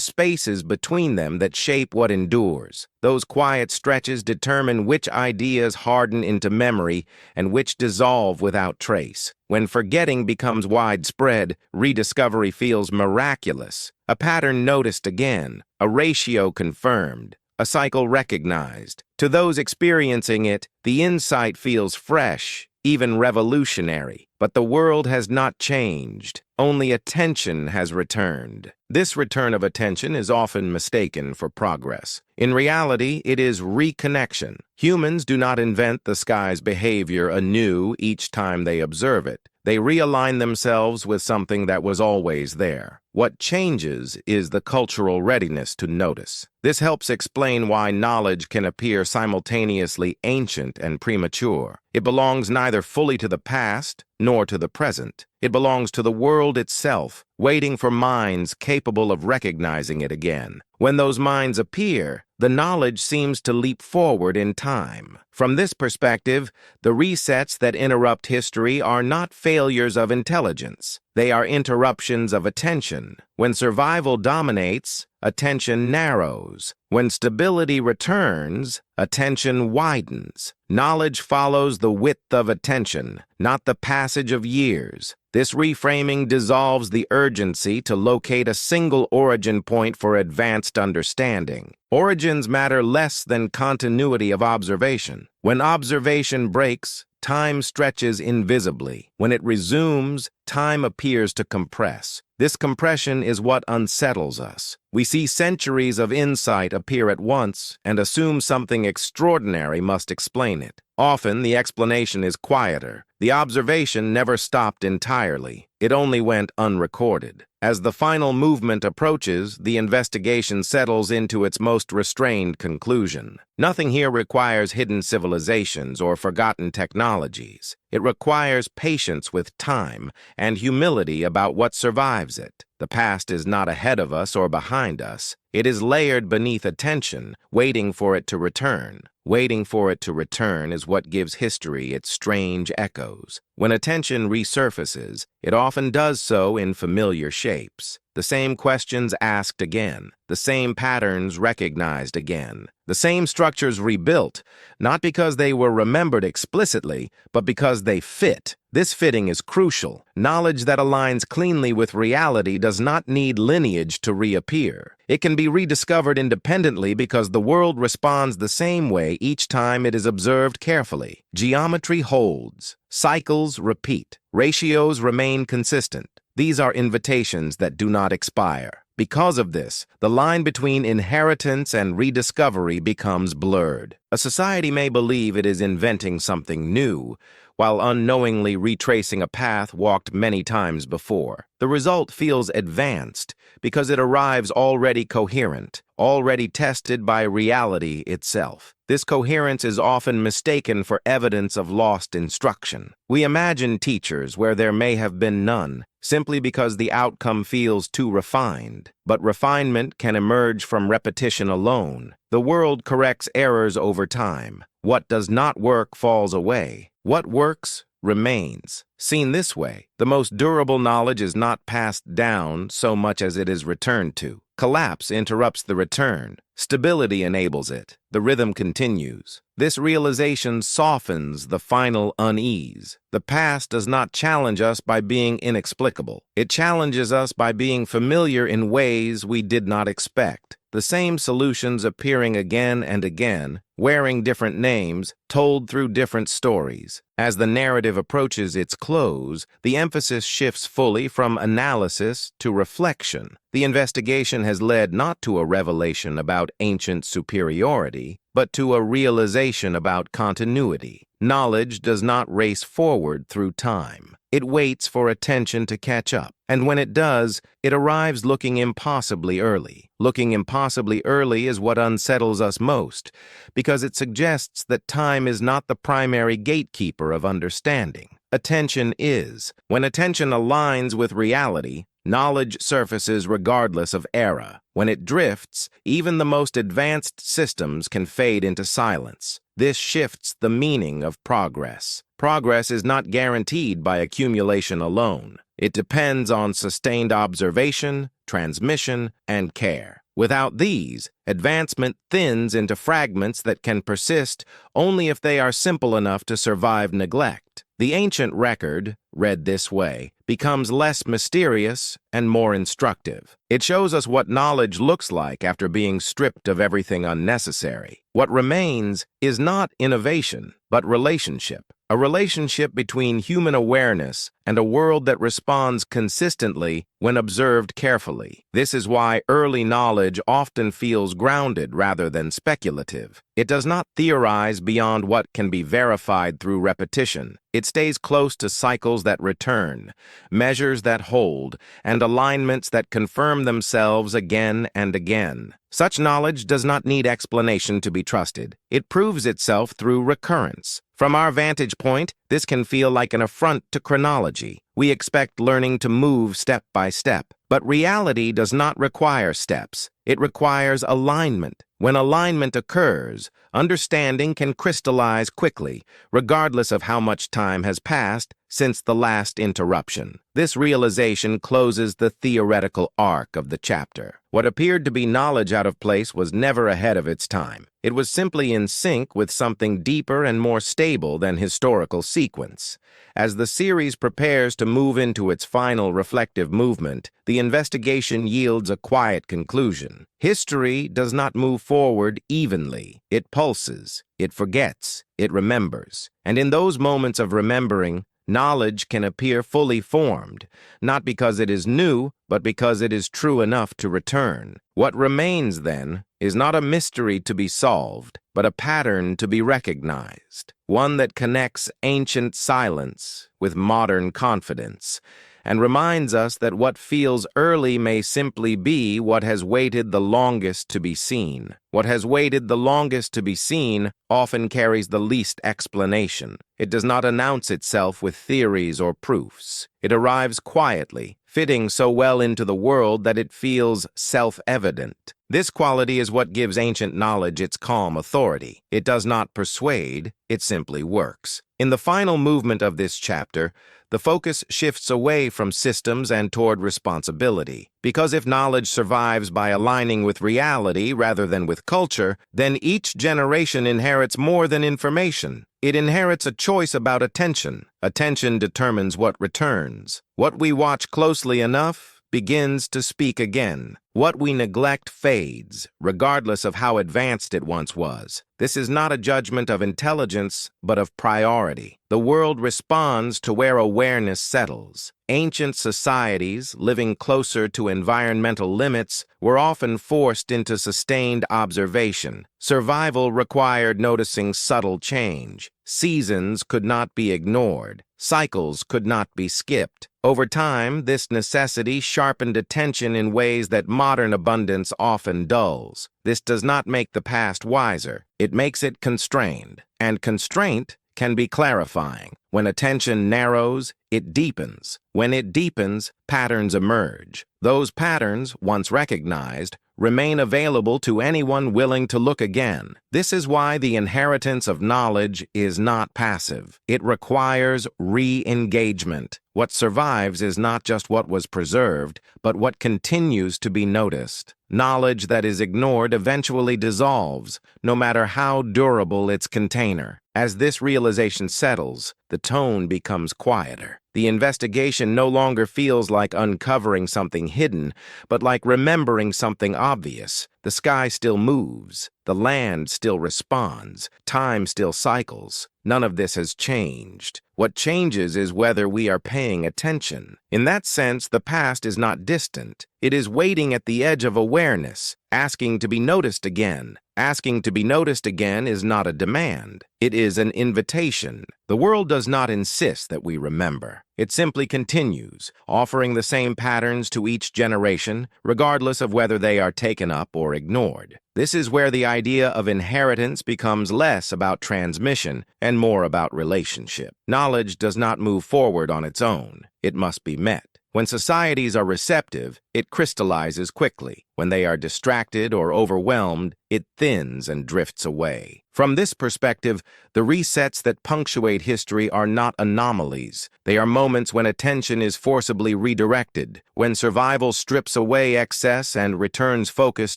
spaces between them that shape what endures. Those quiet stretches determine which ideas harden into memory and which dissolve without trace. When forgetting becomes widespread, rediscovery feels miraculous. A pattern noticed again, a ratio confirmed, a cycle recognized. To those experiencing it, the insight feels fresh, even revolutionary. But the world has not changed. Only attention has returned. This return of attention is often mistaken for progress. In reality, it is reconnection. Humans do not invent the sky's behavior anew each time they observe it. They realign themselves with something that was always there. What changes is the cultural readiness to notice. This helps explain why knowledge can appear simultaneously ancient and premature. It belongs neither fully to the past nor to the present. It belongs to the world itself, waiting for minds capable of recognizing it again. When those minds appear, the knowledge seems to leap forward in time. From this perspective, the resets that interrupt history are not failures of intelligence. They are interruptions of attention. When survival dominates, attention narrows. When stability returns, attention widens. Knowledge follows the width of attention, not the passage of years. This reframing dissolves the urgency to locate a single origin point for advanced understanding. Origins matter less than continuity of observation. When observation breaks, time stretches invisibly. When it resumes, time appears to compress. This compression is what unsettles us. We see centuries of insight appear at once and assume something extraordinary must explain it. Often, the explanation is quieter. The observation never stopped entirely. It only went unrecorded. As the final movement approaches, the investigation settles into its most restrained conclusion. Nothing here requires hidden civilizations or forgotten technologies. It requires patience with time and humility about what survives it. The past is not ahead of us or behind us. It is layered beneath attention, waiting for it to return. Waiting for it to return is what gives history its strange echoes. When attention resurfaces, it often does so in familiar shapes. The same questions asked again, the same patterns recognized again, the same structures rebuilt, not because they were remembered explicitly, but because they fit. This fitting is crucial. Knowledge that aligns cleanly with reality does not need lineage to reappear. It can be rediscovered independently because the world responds the same way each time it is observed carefully. Geometry holds. Cycles repeat. Ratios remain consistent. These are invitations that do not expire. Because of this, the line between inheritance and rediscovery becomes blurred. A society may believe it is inventing something new, while unknowingly retracing a path walked many times before. The result feels advanced because it arrives already coherent, already tested by reality itself. This coherence is often mistaken for evidence of lost instruction. We imagine teachers where there may have been none, simply because the outcome feels too refined. But refinement can emerge from repetition alone. The world corrects errors over time. What does not work falls away. What works remains. Seen this way, the most durable knowledge is not passed down so much as it is returned to. Collapse interrupts the return. Stability enables it. The rhythm continues. This realization softens the final unease. The past does not challenge us by being inexplicable. It challenges us by being familiar in ways we did not expect. The same solutions appearing again and again, wearing different names, told through different stories. As the narrative approaches its close, the emphasis shifts fully from analysis to reflection. The investigation has led not to a revelation about ancient superiority, but to a realization about continuity. Knowledge does not race forward through time. It waits for attention to catch up, and when it does, it arrives looking impossibly early. Looking impossibly early is what unsettles us most, because it suggests that time is not the primary gatekeeper of understanding. Attention is. When attention aligns with reality, knowledge surfaces regardless of era. When it drifts, even the most advanced systems can fade into silence. This shifts the meaning of progress. Progress is not guaranteed by accumulation alone. It depends on sustained observation, transmission, and care. Without these, advancement thins into fragments that can persist only if they are simple enough to survive neglect. The ancient record, read this way, becomes less mysterious and more instructive. It shows us what knowledge looks like after being stripped of everything unnecessary. What remains is not innovation, but relationship. A relationship between human awareness and a world that responds consistently when observed carefully. This is why early knowledge often feels grounded rather than speculative. It does not theorize beyond what can be verified through repetition. It stays close to cycles that return, measures that hold, and alignments that confirm themselves again and again. Such knowledge does not need explanation to be trusted. It proves itself through recurrence. From our vantage point, this can feel like an affront to chronology. We expect learning to move step by step, but reality does not require steps. It requires alignment. When alignment occurs, understanding can crystallize quickly, regardless of how much time has passed since the last interruption. This realization closes the theoretical arc of the chapter. What appeared to be knowledge out of place was never ahead of its time. It was simply in sync with something deeper and more stable than historical sequence. As the series prepares to move into its final reflective movement, the investigation yields a quiet conclusion. History does not move forward evenly. It pulses, it forgets, it remembers. And in those moments of remembering, knowledge can appear fully formed, not because it is new, but because it is true enough to return. What remains, then, is not a mystery to be solved, but a pattern to be recognized, one that connects ancient silence with modern confidence, and reminds us that what feels early may simply be what has waited the longest to be seen. What has waited the longest to be seen often carries the least explanation. It does not announce itself with theories or proofs. It arrives quietly, fitting so well into the world that it feels self-evident. This quality is what gives ancient knowledge its calm authority. It does not persuade, it simply works. In the final movement of this chapter, the focus shifts away from systems and toward responsibility. Because if knowledge survives by aligning with reality rather than with culture, then each generation inherits more than information. It inherits a choice about attention. Attention determines what returns. What we watch closely enough begins to speak again. What we neglect fades, regardless of how advanced it once was. This is not a judgment of intelligence, but of priority. The world responds to where awareness settles. Ancient societies, living closer to environmental limits, were often forced into sustained observation. Survival required noticing subtle change. Seasons could not be ignored. Cycles could not be skipped. Over time, this necessity sharpened attention in ways that modern abundance often dulls. This does not make the past wiser. It makes it constrained. And constraint can be clarifying. When attention narrows, it deepens. When it deepens, patterns emerge. Those patterns, once recognized, remain available to anyone willing to look again. This is why the inheritance of knowledge is not passive. It requires re-engagement. What survives is not just what was preserved, but what continues to be noticed. Knowledge that is ignored eventually dissolves, no matter how durable its container. As this realization settles, the tone becomes quieter. The investigation no longer feels like uncovering something hidden, but like remembering something obvious. The sky still moves. The land still responds. Time still cycles. None of this has changed. What changes is whether we are paying attention. In that sense, the past is not distant. It is waiting at the edge of awareness, asking to be noticed again. Asking to be noticed again is not a demand. It is an invitation. The world does not insist that we remember. It simply continues, offering the same patterns to each generation, regardless of whether they are taken up or ignored. This is where the idea of inheritance becomes less about transmission and more about relationship. Knowledge does not move forward on its own. It must be met. When societies are receptive, it crystallizes quickly. When they are distracted or overwhelmed, it thins and drifts away. From this perspective, the resets that punctuate history are not anomalies. They are moments when attention is forcibly redirected, when survival strips away excess and returns focus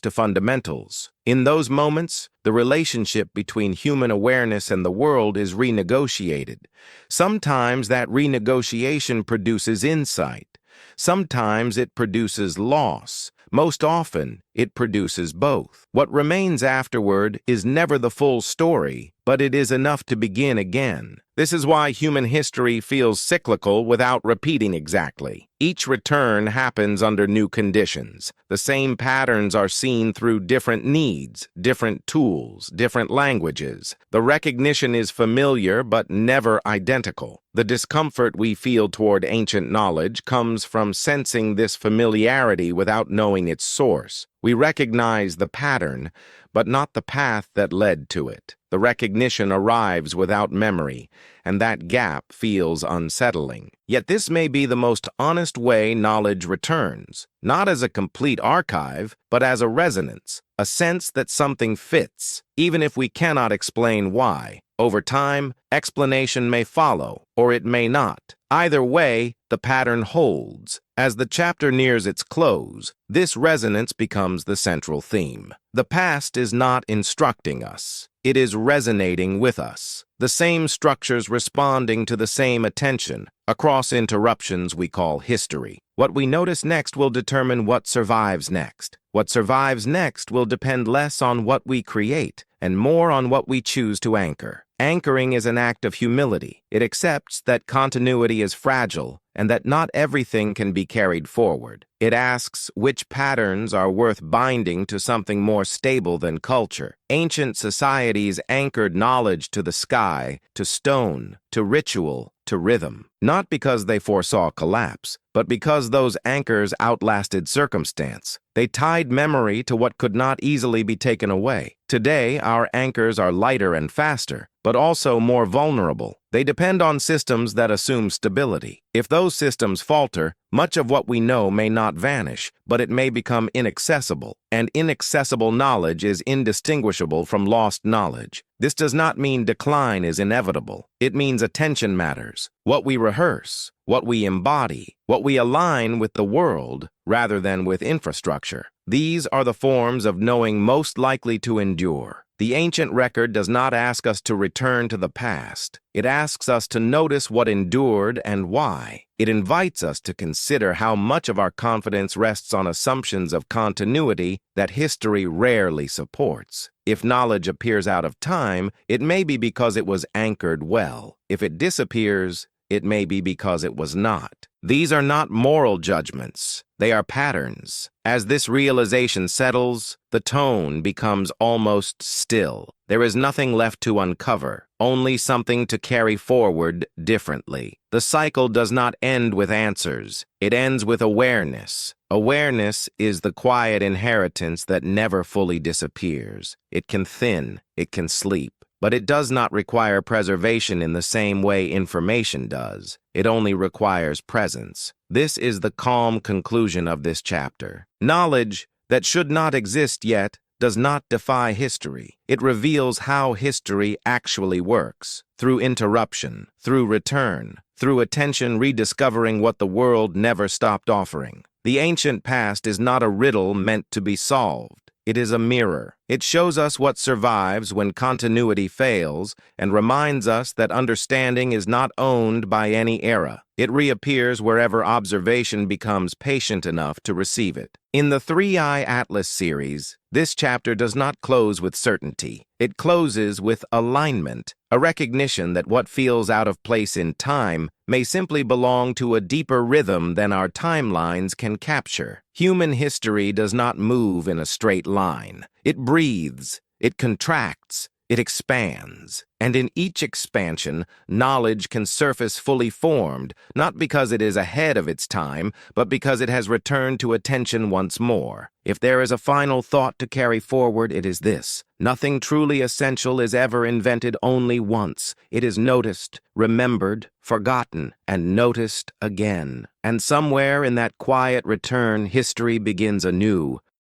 to fundamentals. In those moments, the relationship between human awareness and the world is renegotiated. Sometimes that renegotiation produces insight. Sometimes it produces loss. Most often, it produces both. What remains afterward is never the full story, but it is enough to begin again. This is why human history feels cyclical without repeating exactly. Each return happens under new conditions. The same patterns are seen through different needs, different tools, different languages. The recognition is familiar but never identical. The discomfort we feel toward ancient knowledge comes from sensing this familiarity without knowing its source. We recognize the pattern, but not the path that led to it. The recognition arrives without memory, and that gap feels unsettling. Yet this may be the most honest way knowledge returns, not as a complete archive, but as a resonance, a sense that something fits, even if we cannot explain why. Over time, explanation may follow, or it may not. Either way, the pattern holds. As the chapter nears its close, this resonance becomes the central theme. The past is not instructing us. It is resonating with us. The same structures responding to the same attention across interruptions we call history. What we notice next will determine what survives next. What survives next will depend less on what we create and more on what we choose to anchor. Anchoring is an act of humility. It accepts that continuity is fragile and that not everything can be carried forward. It asks which patterns are worth binding to something more stable than culture. Ancient societies anchored knowledge to the sky, to stone, to ritual, to rhythm, not because they foresaw collapse, but because those anchors outlasted circumstance. They tied memory to what could not easily be taken away. Today, our anchors are lighter and faster, but also more vulnerable. They depend on systems that assume stability. If those systems falter, much of what we know may not vanish, but it may become inaccessible, and inaccessible knowledge is indistinguishable from lost knowledge. This does not mean decline is inevitable. It means attention matters. What we rehearse, what we embody, what we align with the world rather than with infrastructure. These are the forms of knowing most likely to endure. The ancient record does not ask us to return to the past. It asks us to notice what endured and why. It invites us to consider how much of our confidence rests on assumptions of continuity that history rarely supports. If knowledge appears out of time, it may be because it was anchored well. If it disappears, it may be because it was not. These are not moral judgments. They are patterns. As this realization settles, the tone becomes almost still. There is nothing left to uncover, only something to carry forward differently. The cycle does not end with answers. It ends with awareness. Awareness is the quiet inheritance that never fully disappears. It can thin, it can sleep, but it does not require preservation in the same way information does. It only requires presence. This is the calm conclusion of this chapter. Knowledge that should not exist yet does not defy history. It reveals how history actually works, through interruption, through return, through attention rediscovering what the world never stopped offering. The ancient past is not a riddle meant to be solved. It is a mirror. It shows us what survives when continuity fails and reminds us that understanding is not owned by any era. It reappears wherever observation becomes patient enough to receive it. In the 3i Atlas series, this chapter does not close with certainty. It closes with alignment, a recognition that what feels out of place in time may simply belong to a deeper rhythm than our timelines can capture. Human history does not move in a straight line. It breathes, it contracts, it expands. And in each expansion, knowledge can surface fully formed, not because it is ahead of its time, but because it has returned to attention once more. If there is a final thought to carry forward, it is this: nothing truly essential is ever invented only once. It is noticed, remembered, forgotten, and noticed again. And somewhere in that quiet return, history begins anew,